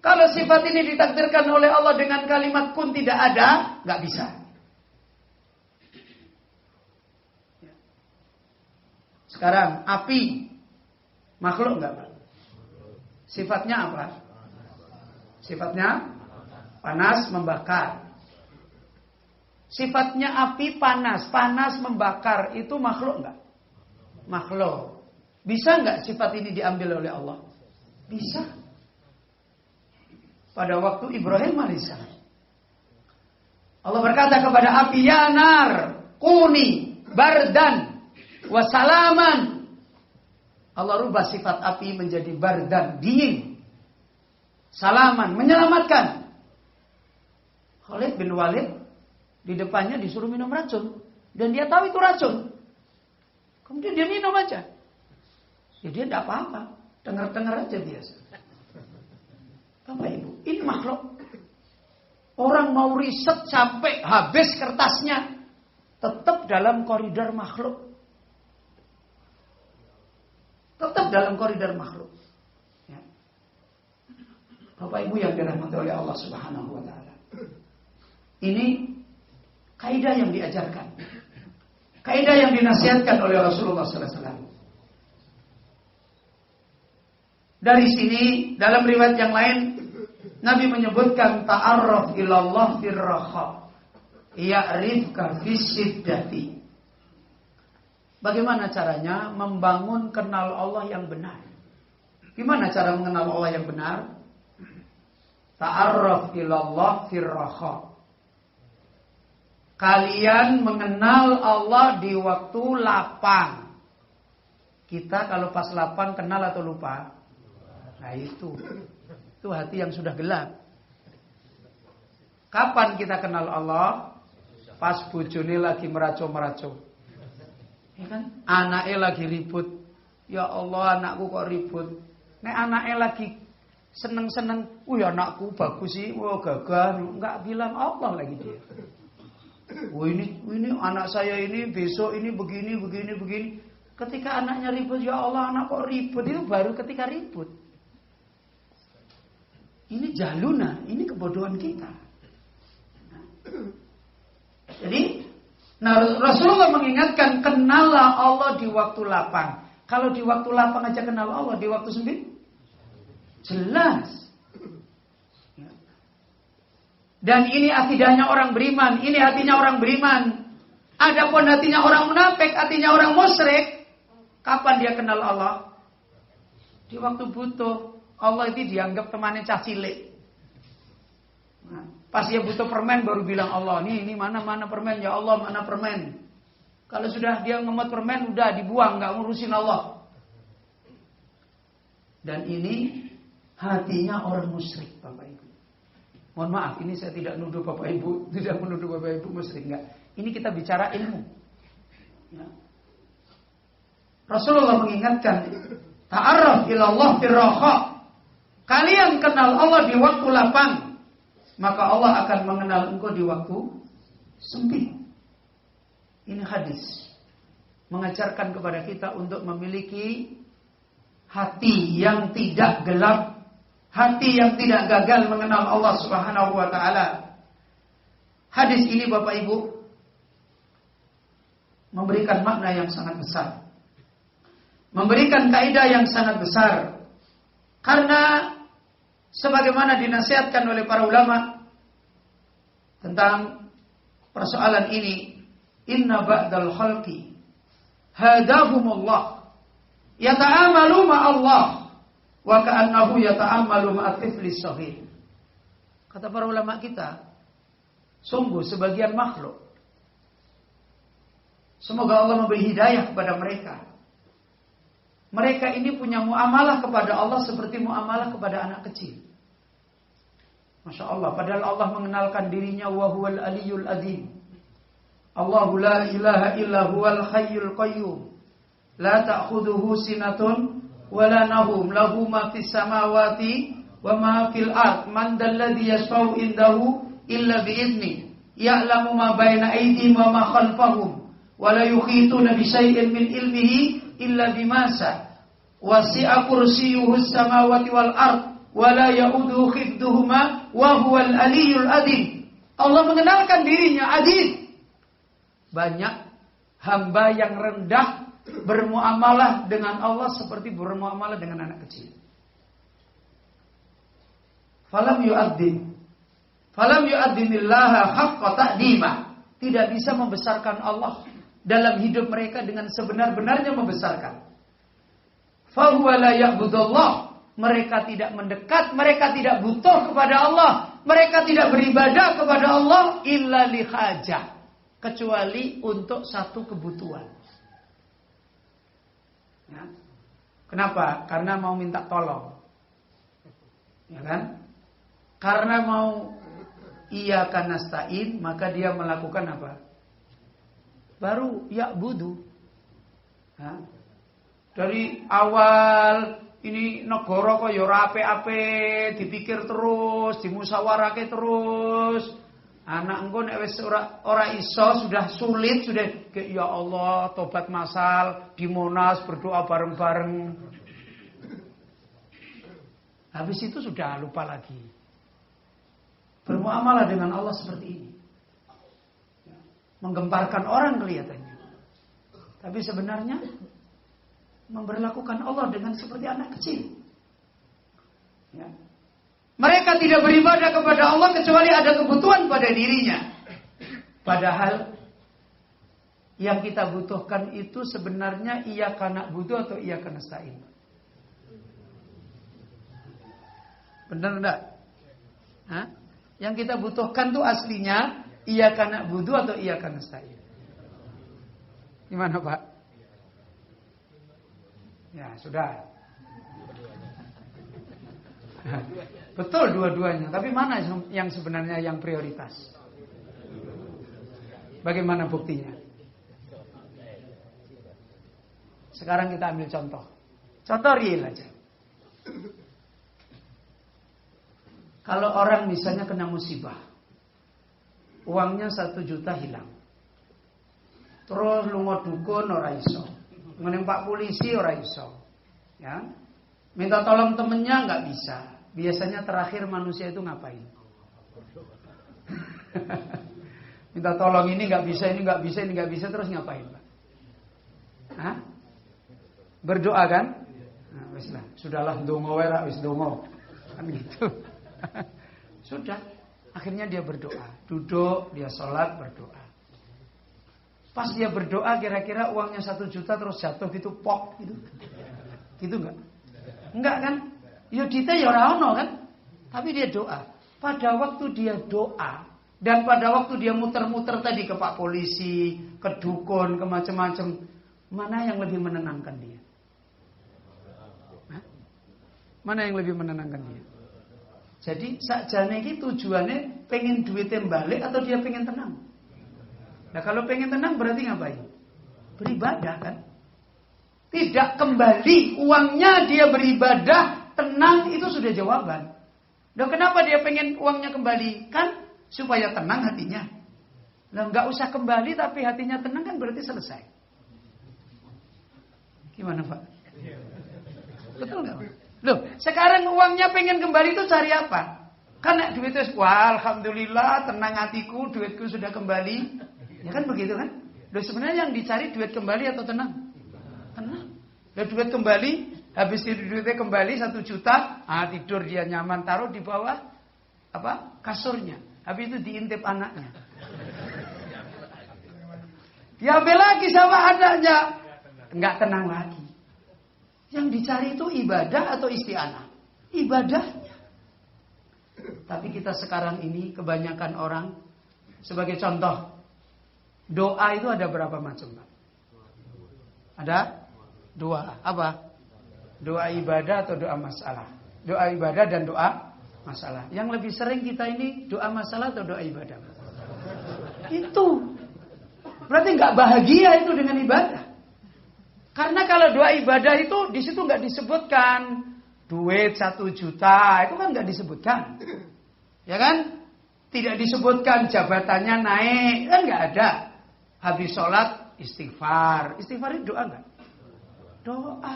Kalau sifat ini ditakdirkan oleh Allah dengan kalimat kun tidak ada, nggak bisa. Sekarang api, makhluk nggak Pak? Sifatnya apa? Sifatnya panas, membakar. Sifatnya api panas membakar, itu makhluk nggak? Makhluk. Bisa nggak sifat ini diambil oleh Allah? Bisa. Pada waktu Ibrahim alaihissalam, Allah berkata kepada api, ya nar, kuni, bardan, wasalaman. Allah rubah sifat api menjadi bardan, dingin. Salaman, menyelamatkan. Khalid bin Walid Di depannya disuruh minum racun. Dan dia tahu itu racun. Kemudian dia minum aja. Ya dia tidak apa-apa. Dengar-dengar aja biasa. Bapak Ibu, ini makhluk. Orang mau riset sampai habis kertasnya. Tetap dalam koridor makhluk. Tetap dalam koridor makhluk. Ya. Bapak Ibu yang dirahmati oleh Allah Subhanahu wa taala. Ini kaidah yang diajarkan. Kaidah yang dinasihatkan oleh Rasulullah sallallahu alaihi wasallam. Dari sini dalam riwayat yang lain Nabi menyebutkan ta'arraf ilallah firraha ya'rifka fisiddati. Bagaimana caranya membangun kenal Allah yang benar? Gimana cara mengenal Allah yang benar? Ta'arraf ilallah firraha. Kalian mengenal Allah di waktu lapang. Kita kalau pas lapang kenal atau lupa? Nah itu hati yang sudah gelap. Kapan kita kenal Allah? Pas bojone lagi meraco-meraco. Ya kan? Anaknya lagi ribut. Ya Allah, anakku kok ribut. Nek anaknya lagi seneng-seneng, anakku bagus sih, gagah. Enggak bilang Allah lagi dia. Ini anak saya ini besok ini begini. Ketika anaknya ribut, ya Allah, anak kok ribut, itu baru ketika ribut. Ini jaluna, ini kebodohan kita. Jadi, Rasulullah mengingatkan, kenallah Allah di waktu lapang. Kalau di waktu lapang aja kenal Allah, di waktu sempit jelas. Dan ini akidahnya orang beriman, ini hatinya orang beriman. Adapun hatinya orang munafik, hatinya orang musyrik. Kapan dia kenal Allah? Di waktu butuh. Allah itu dianggap temannya cah cilik. Nah, pas dia butuh permen baru bilang Allah, ini mana permen, ya Allah mana permen. Kalau sudah dia ngemot permen udah dibuang, nggak ngurusin Allah. Dan ini hatinya orang musyrik, Bapak Ibu. Mohon maaf, ini saya tidak nuduh Bapak Ibu, tidak menuduh Bapak Ibu musyrik, enggak. Ini kita bicara ilmu. Ya. Rasulullah mengingatkan, ta'arraf ilallah firraha. Kalian kenal Allah di waktu lapang, maka Allah akan mengenal engkau di waktu sempit. Ini hadis mengajarkan kepada kita untuk memiliki hati yang tidak gelap, hati yang tidak gagal mengenal Allah Subhanahu wa taala. Hadis ini Bapak Ibu memberikan makna yang sangat besar. Memberikan kaidah yang sangat besar. Karena sebagaimana dinasihatkan oleh para ulama tentang persoalan ini, inna ba'dal khalqi hadahumullah yata'amalu ma'allah wa ka'annahu yata'amalu ma'atifli shaghir. Kata para ulama kita, sungguh sebagian makhluk, semoga Allah memberi hidayah kepada mereka. Mereka ini punya muamalah kepada Allah seperti muamalah kepada anak kecil. Masya Allah, padahal Allah mengenalkan dirinya wa huwal aliyul azim. Allahu la ilaha illa huwal hayyul qayyum. La ta'khuduhu sinatun wa la nahum. Lahu ma fis samawati wa ma fil ard. Man dalladhi yashfa'u indahu illa bi'izni. Ya'lamu ma baina aydihim wa ma khalfahum. Wa la yukhituna bi syai'in min ilmihi illa bimasa. Wasi'a kursiyyuhus samawati wal ard wa la ya'uduhu khifduhuma wa huwal aliyyul azim. Allah mengenalkan dirinya Aziz. Banyak hamba yang rendah bermuamalah dengan Allah seperti bermuamalah dengan anak kecil. Falam yu'addimillaha haqqa ta'dimah. Tidak bisa membesarkan Allah dalam hidup mereka dengan sebenar-benarnya membesarkan. Fahuwa la ya'budullah. Mereka tidak mendekat, mereka tidak butuh kepada Allah, mereka tidak beribadah kepada Allah illa li hajah, kecuali untuk satu kebutuhan. Ya. Kenapa? Karena mau minta tolong. Ya kan? Karena mau iyyaka nasta'in, maka dia melakukan apa? Baru ya'budu. Dari awal ini negara kok ya ora ape-ape, dipikir terus, dimusyawarahke terus. Anak engko nek wis ora iso, sudah sulit, sudah ya Allah, tobat masal di Monas berdoa bareng-bareng. Habis itu sudah lupa lagi. Bermuamalah dengan Allah seperti ini. Menggemparkan orang kelihatannya. Tapi sebenarnya memperlakukan Allah dengan seperti anak kecil. Ya. Mereka tidak beribadah kepada Allah kecuali ada kebutuhan pada dirinya. Padahal yang kita butuhkan itu sebenarnya iyyaka na'budu atau iyyaka nasta'in. Benar enggak? Hah? Yang kita butuhkan tuh aslinya iyyaka na'budu atau iyyaka nasta'in. Gimana, Pak? Ya, sudah. Betul dua-duanya, tapi mana yang sebenarnya yang prioritas? Bagaimana buktinya? Sekarang kita ambil contoh. Contoh real aja. Kalau orang misalnya kena musibah, uangnya 1 juta hilang. Terus lunga dukun ora iso. Ngeneng Pak polisi ora iso. Ya. Minta tolong temennya nggak bisa. Biasanya terakhir manusia itu ngapain? Minta tolong ini nggak bisa, ini nggak bisa, ini nggak bisa, terus ngapain, Pak? Hah? Berdoa kan? Nah, wis lah, sudahlah ndonga wae ra wis ndonga. Kan gitu. Sudah, akhirnya dia berdoa. Duduk, dia sholat, berdoa. Pas dia berdoa, kira-kira uangnya 1 juta terus jatuh gitu, pok gitu. Gitu enggak? Enggak kan? Ya dite ya ora ono kan? Tapi dia doa. Pada waktu dia doa dan pada waktu dia muter-muter tadi ke Pak polisi, ke dukun, ke macam-macam, mana yang lebih menenangkan dia? Hah? Mana yang lebih menenangkan dia? Jadi sakjane iki tujuannya pengen duitnya balik atau dia pengen tenang? Nah kalau pengen tenang berarti ngapain? Beribadah kan? Tidak kembali uangnya, dia beribadah, tenang, itu sudah jawaban. Dan kenapa dia pengen uangnya kembali? Kan supaya tenang hatinya. Nah nggak usah kembali tapi hatinya tenang kan berarti selesai. Gimana Pak? Betul nggak Pak? Loh, sekarang uangnya pengen kembali itu cari apa? Kan duitnya, wah alhamdulillah tenang hatiku, duitku sudah kembali. Ya kan begitu kan? Loh sebenarnya yang dicari duit kembali atau tenang? Tenang. Udah duit kembali, habis itu duitnya kembali 1 juta, tidur dia nyaman, taruh di bawah apa? Kasurnya. Habis itu diintip anaknya. Diambil lagi sama anaknya, enggak tenang lagi. Yang dicari itu ibadah atau isti'anah? Ibadahnya. Tapi kita sekarang ini kebanyakan orang, sebagai contoh, doa itu ada berapa macam, Pak? Ada 2. Apa? Doa ibadah atau doa masalah? Doa ibadah dan doa masalah. Yang lebih sering kita ini doa masalah atau doa ibadah? Itu. Berarti nggak bahagia itu dengan ibadah. Karena kalau doa ibadah itu di situ nggak disebutkan duit 1 juta, itu kan nggak disebutkan, ya kan? Tidak disebutkan jabatannya naik, kan nggak ada. Habis sholat istighfar, istighfar itu doa nggak? Doa.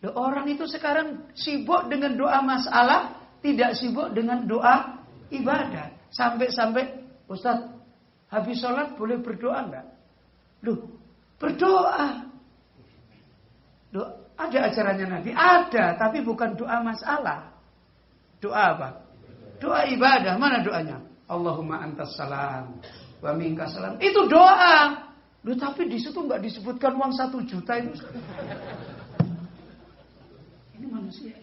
Loh, orang itu sekarang sibuk dengan doa masalah, tidak sibuk dengan doa ibadah. Sampai-sampai Ustaz, habis sholat boleh berdoa nggak? Loh, berdoa. Loh, ada ajarannya Nabi? Ada, tapi bukan doa masalah. Doa apa? Doa ibadah. Mana doanya? Allahumma antas salam wa minkas salam. Itu doa. Loh, tapi di situ nggak disebutkan uang 1 juta itu. Ini manusia.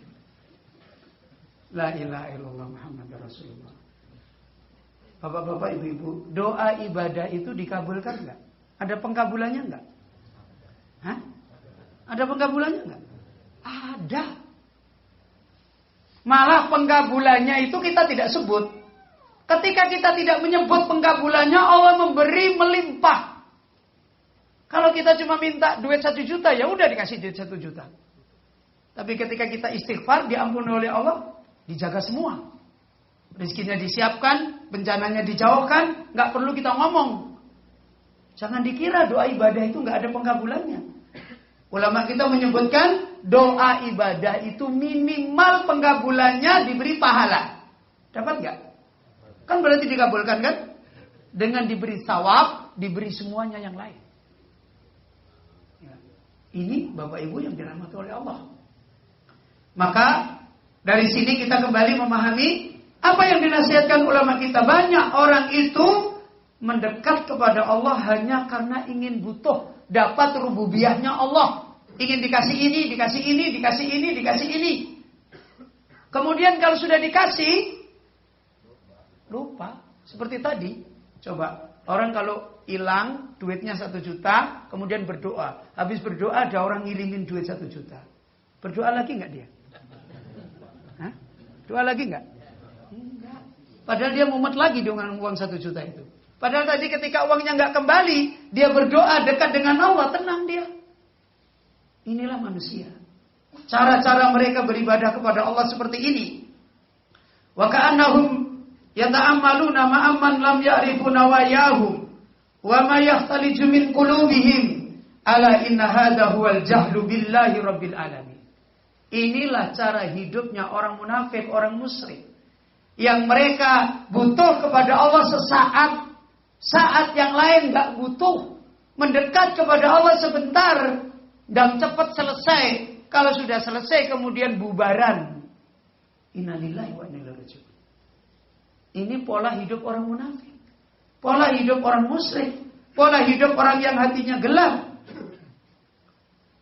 La ilaha illallah Muhammadur Rasulullah. Bapak-bapak, ibu-ibu, doa ibadah itu dikabulkan enggak? Ada pengkabulannya enggak? Hah? Ada pengkabulannya enggak? Ada. Malah pengkabulannya itu kita tidak sebut. Ketika kita tidak menyebut pengkabulannya, Allah memberi melimpah. Kalau kita cuma minta duit 1 juta, ya udah dikasih duit 1 juta. Tapi ketika kita istighfar, diampuni oleh Allah, dijaga semua. Rezekinya disiapkan, bencananya dijauhkan, nggak perlu kita ngomong. Jangan dikira doa ibadah itu nggak ada pengkabulannya. Ulama kita menyebutkan doa ibadah itu minimal pengkabulannya diberi pahala. Dapat nggak? Kan berarti dikabulkan kan? Dengan diberi sawab, diberi semuanya yang lain. Ya. Ini Bapak Ibu yang dirahmati oleh Allah. Maka dari sini kita kembali memahami apa yang dinasihatkan ulama kita. Banyak orang itu mendekat kepada Allah hanya karena ingin butuh dapat rububiyahnya Allah. Ingin dikasih ini, dikasih ini, dikasih ini, dikasih ini. Kemudian kalau sudah dikasih, lupa. Seperti tadi, coba orang kalau hilang duitnya 1 juta, kemudian berdoa. Habis berdoa ada orang ngirimin duit 1 juta. Berdoa lagi nggak dia? Hah? Doa lagi nggak? Enggak. Padahal dia mumet lagi dengan uang 1 juta itu. Padahal tadi ketika uangnya nggak kembali, dia berdoa dekat dengan Allah, tenang dia. Inilah manusia. Cara-cara mereka beribadah kepada Allah seperti ini. Wa ka'annahum yata'ammaluna ma'amman lam ya'rifu nawayahum wa ma yahtaliju min qulubihim ala inna hadha huwal jahlu billahi rabbil alamin. Inilah cara hidupnya orang munafik, orang musyrik, yang mereka butuh kepada Allah sesaat, saat yang lain enggak butuh, mendekat kepada Allah sebentar dan cepat selesai. Kalau sudah selesai kemudian bubaran. Innalillahi wa inna ilaihi raji'un. Ini pola hidup orang munafik. Pola hidup orang musyrik. Pola hidup orang yang hatinya gelap.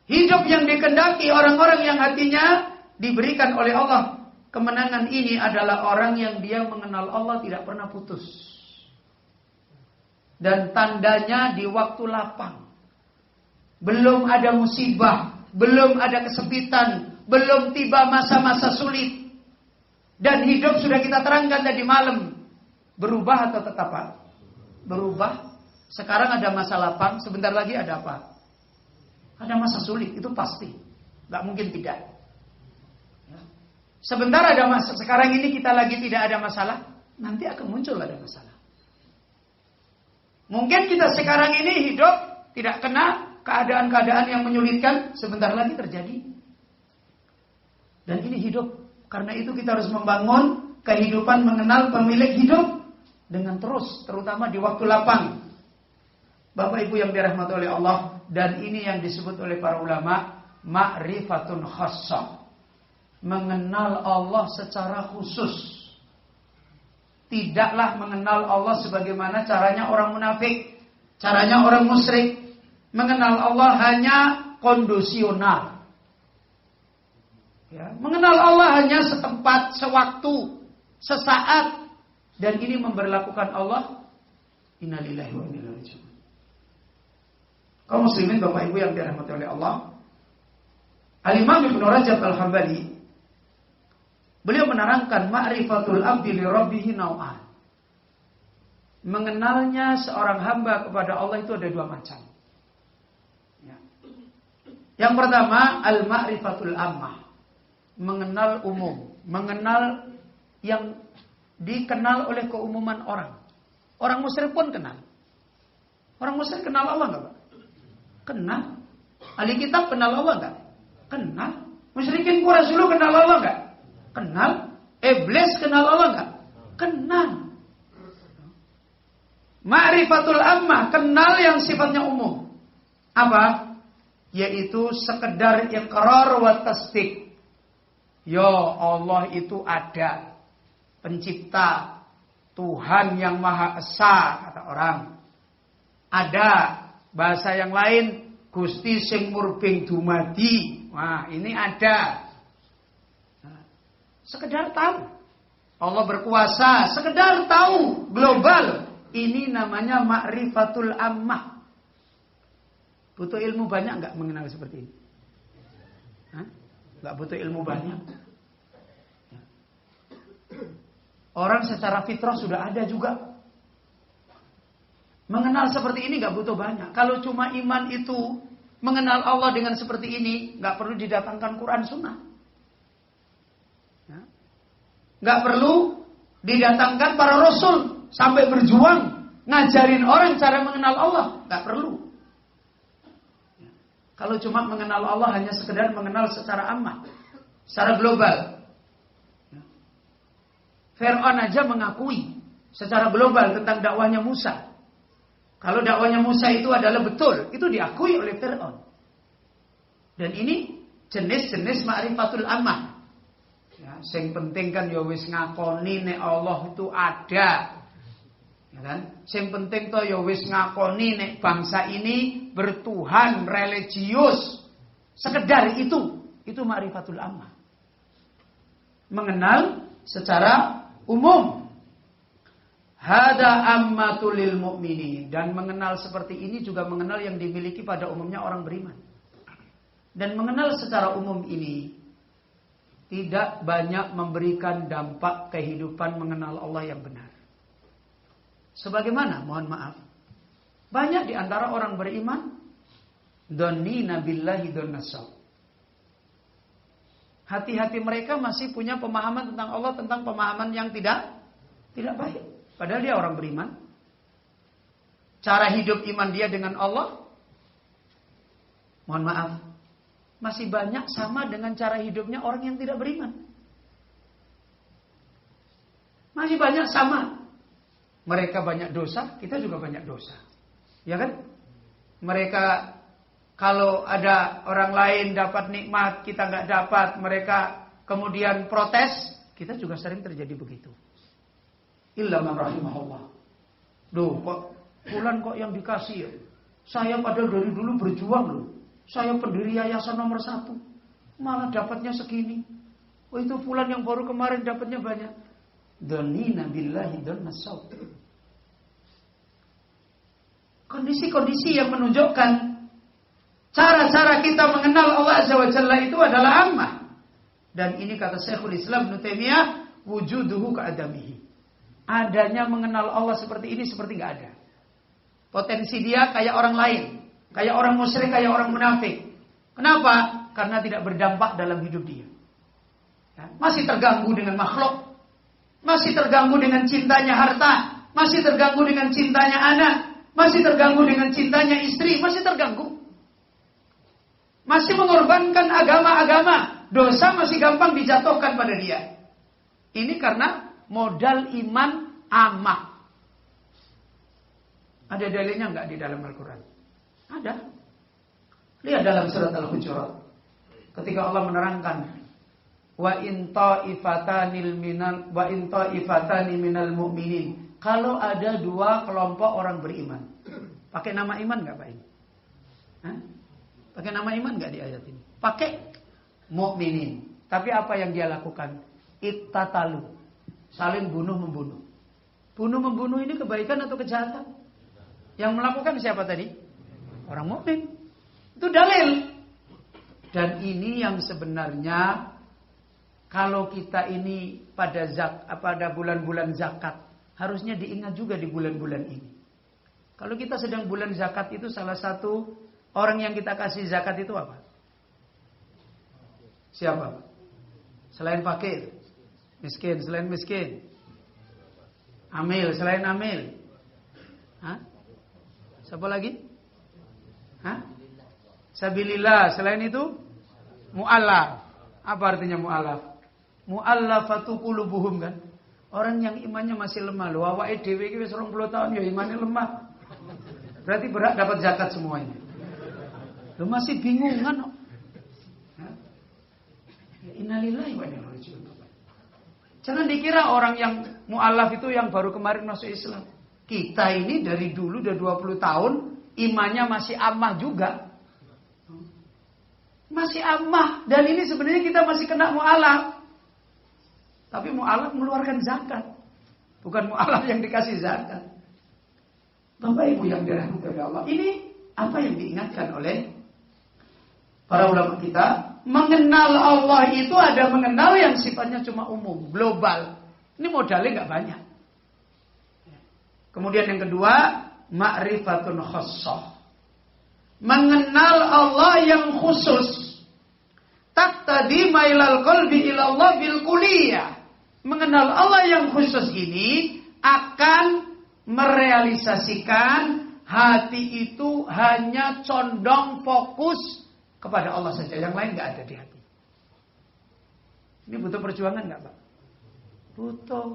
Hidup yang dikehendaki orang-orang yang hatinya diberikan oleh Allah. Kemenangan ini adalah orang yang dia mengenal Allah tidak pernah putus. Dan tandanya di waktu lapang. Belum ada musibah. Belum ada kesempitan. Belum tiba masa-masa sulit. Dan hidup sudah kita terangkan tadi malam. Berubah atau tetap apa? Berubah. Sekarang ada masa lapang. Sebentar lagi ada apa? Ada masa sulit. Itu pasti. Gak mungkin tidak. Ya. Sebentar ada masa. Sekarang ini kita lagi tidak ada masalah. Nanti akan muncul ada masalah. Mungkin kita sekarang ini hidup tidak kena keadaan-keadaan yang menyulitkan. Sebentar lagi terjadi. Dan ini hidup. Karena itu kita harus membangun kehidupan mengenal pemilik hidup dengan terus, terutama di waktu lapang. Bapak Ibu yang dirahmati oleh Allah, dan ini yang disebut oleh para ulama ma'rifatun khassah. Mengenal Allah secara khusus. Tidaklah mengenal Allah sebagaimana caranya orang munafik, caranya orang musyrik. Mengenal Allah hanya kondisional. Ya, mengenal Allah hanya setempat, sewaktu, sesaat, dan ini memberlakukan Allah. Innalillahi wa inna ilaihi raji'un. Kaum muslimin Bapak Ibu yang dirahmati oleh Allah, Al-Imam Ibnu Rajab Al-Hambali beliau menerangkan ma'rifatul abdi li rabbih naw'an. Mengenalnya seorang hamba kepada Allah itu ada 2 macam. Ya. Yang pertama al-ma'rifatul ammah. Mengenal umum, mengenal yang dikenal oleh keumuman orang. Orang musyrik pun kenal. Orang musyrik kenal Allah enggak, Pak? Kenal. Ahli kitab kenal Allah enggak? Kenal. Musyrikin Quraisy dulu kenal Allah enggak? Kenal. Iblis kenal Allah enggak? Kenal. Ma'rifatul ammah, kenal yang sifatnya umum. Apa? Yaitu sekedar iqrar wa tasdik. Ya Allah itu ada. Pencipta. Tuhan yang Maha Esa, kata orang. Ada. Bahasa yang lain, Gusti sing murbing dumadi. Wah, ini ada. Nah, sekedar tahu. Allah berkuasa. Sekedar tahu. Global. Ini namanya ma'rifatul ammah. Butuh ilmu banyak enggak mengenal seperti ini? Hah? Enggak butuh ilmu banyak. Orang secara fitrah sudah ada juga. Mengenal seperti ini gak butuh banyak. Kalau cuma iman itu mengenal Allah dengan seperti ini, gak perlu didatangkan Quran Sunnah. Gak perlu didatangkan para Rasul sampai berjuang ngajarin orang cara mengenal Allah. Gak perlu. Kalau cuma mengenal Allah hanya sekedar mengenal secara ammah, secara global. Fir'aun aja mengakui secara global tentang dakwahnya Musa. Kalau dakwahnya Musa itu adalah betul, itu diakui oleh Fir'aun. Dan ini jenis-jenis ma'rifatul ammah. Ya, yang penting kan ya wis ngakoni nek Allah itu ada. Ya kan? Yang penting toh ya wis ngakoni nek bangsa ini bertuhan, religius. Sekedar itu ma'rifatul ammah. Mengenal secara umum. Hada ammatul lil mu'minin. Dan mengenal seperti ini juga mengenal yang dimiliki pada umumnya orang beriman. Dan mengenal secara umum ini tidak banyak memberikan dampak kehidupan mengenal Allah yang benar. Sebagaimana, mohon maaf, banyak di antara orang beriman dhannina billahi dhannasau. Hati-hati mereka masih punya pemahaman tentang Allah, tentang pemahaman yang tidak baik. Padahal dia orang beriman. Cara hidup iman dia dengan Allah, mohon maaf, masih banyak sama dengan cara hidupnya orang yang tidak beriman. Masih banyak sama. Mereka banyak dosa, kita juga banyak dosa. Ya kan? Mereka kalau ada orang lain dapat nikmat, kita nggak dapat, mereka kemudian protes, kita juga sering terjadi begitu. Illa man rahimahullah. Duh, kok fulan kok yang dikasih ya? Saya padahal dari dulu berjuang loh. Saya pendiri yayasan nomor 1. Malah dapatnya segini. Oh itu fulan yang baru kemarin dapatnya banyak. Dhannina billahi dhannasau. Kondisi-kondisi yang menunjukkan cara-cara kita mengenal Allah Azza wa Jalla itu adalah ammah. Dan ini kata Syekhul Islam Ibnu Taimiyah, wujuduhu ka'adamihi. Adanya mengenal Allah seperti ini seperti nggak ada. Potensi dia kayak orang lain, kayak orang musyrik, kayak orang munafik. Kenapa? Karena tidak berdampak dalam hidup dia. Ya, masih terganggu dengan makhluk, masih terganggu dengan cintanya harta, masih terganggu dengan cintanya anak, masih terganggu dengan cintanya istri, masih terganggu. Masih mengorbankan agama-agama, dosa masih gampang dijatuhkan pada dia. Ini karena modal iman ammah. Ada dalilnya enggak di dalam Al-Quran? Ada. Lihat dalam surat Al-Hujurat. Ketika Allah menerangkan, wa in ta'ifatani minal mu'minin. Kalau ada 2 kelompok orang beriman. Pakai nama iman enggak Pak ini? Hah? Pakai nama iman enggak di ayat ini? Pakai mu'minin. Tapi apa yang dia lakukan? Ittatalu. Saling bunuh-membunuh. Bunuh-membunuh ini kebaikan atau kejahatan? Yang melakukan siapa tadi? Orang mukmin. Itu dalil. Dan ini yang sebenarnya kalau kita ini pada bulan-bulan zakat harusnya diingat juga di bulan-bulan ini. Kalau kita sedang bulan zakat itu salah satu orang yang kita kasih zakat itu apa? Siapa? Selain fakir. Miskin, selain miskin. Amil, selain amil. Hah? Siapa lagi? Hah? Sabilillah, selain itu mu'allaf. Apa artinya mu'allaf? Mu'allafatu qulubuhum kan? Orang yang imannya masih lemah. Lho awake dhewe iki wis 20 tahun ya imannya lemah. Berarti berhak dapat zakat semuanya. Lho masih bingung kan? Ya innalillahi wa inna ilaihi raji'un. Jangan dikira orang yang mu'alaf itu yang baru kemarin masuk Islam. Kita ini dari dulu udah 20 tahun imannya masih ammah juga. Masih ammah. Dan ini sebenarnya kita masih kena mu'alaf. Tapi mu'alaf mengeluarkan zakat. Bukan mu'alaf yang dikasih zakat. Bapak Ibu yang dirahmati oleh Allah. Ini apa yang diingatkan oleh para ulama kita. Mengenal Allah itu ada mengenal yang sifatnya cuma umum, global. Ini modalnya nggak banyak. Kemudian yang kedua, ma'rifatun khassah. Mengenal Allah yang khusus. Taqtadi mailal qalbi ila Allah bil kulliyah. Mengenal Allah yang khusus ini akan merealisasikan hati itu hanya condong fokus kepada Allah saja. Yang lain nggak ada di hati. Ini butuh perjuangan nggak, Pak? Butuh.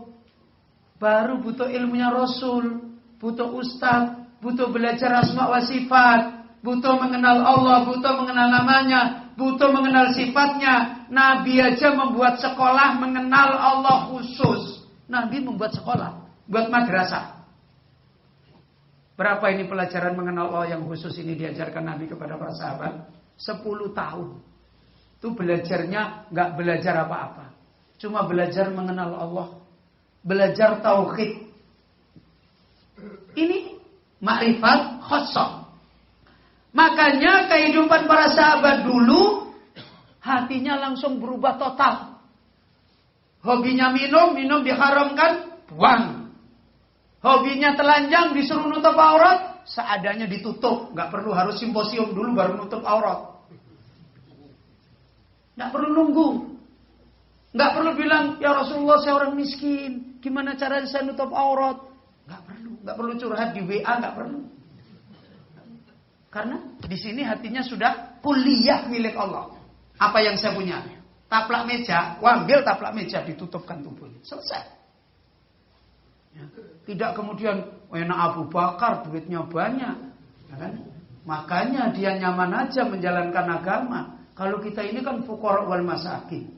Baru butuh ilmunya Rasul, butuh ustaz, butuh belajar asma wa sifat, butuh mengenal Allah, butuh mengenal namanya, butuh mengenal sifatnya. Nabi aja membuat sekolah mengenal Allah khusus. Nabi membuat sekolah, buat madrasah. Berapa ini pelajaran mengenal Allah yang khusus ini diajarkan Nabi kepada para sahabat? 10 tahun. Itu belajarnya nggak belajar apa-apa. Cuma belajar mengenal Allah. Belajar tauhid. Ini ma'rifat khassah. Makanya kehidupan para sahabat dulu hatinya langsung berubah total. Hobinya minum diharamkan, buang. Hobinya telanjang disuruh nutup aurat, seadanya ditutup. Gak perlu harus simposium dulu baru nutup aurat. Gak perlu nunggu. Gak perlu bilang, ya Rasulullah saya orang miskin, gimana caranya saya nutup aurat? Gak perlu curhat di WA, gak perlu. Karena di sini hatinya sudah kulliyah milik Allah. Apa yang saya punya? Taplak meja, ambil taplak meja, ditutupkan tubuhnya. Selesai. Ya. Tidak kemudian enak Abu Bakar, duitnya banyak. Ya kan? Makanya dia nyaman aja menjalankan agama. Kalau kita ini kan fuqara wal masakin.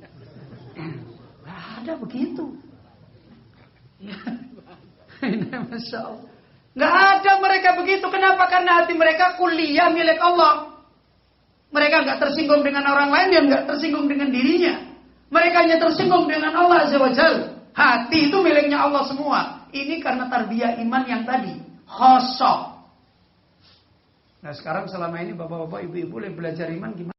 Nggak ada begitu. Ya. Ini Masya Allah. Nggak ada mereka begitu. Kenapa? Karena hati mereka kulliyah milik Allah. Mereka nggak tersinggung dengan orang lain, yang nggak tersinggung dengan dirinya. Mereka hanya tersinggung dengan Allah Azza wa Jalla. Hati itu miliknya Allah semua. Ini karena tarbiyah iman yang tadi khassah. Nah sekarang selama ini bapak-bapak, ibu-ibu boleh belajar iman gimana?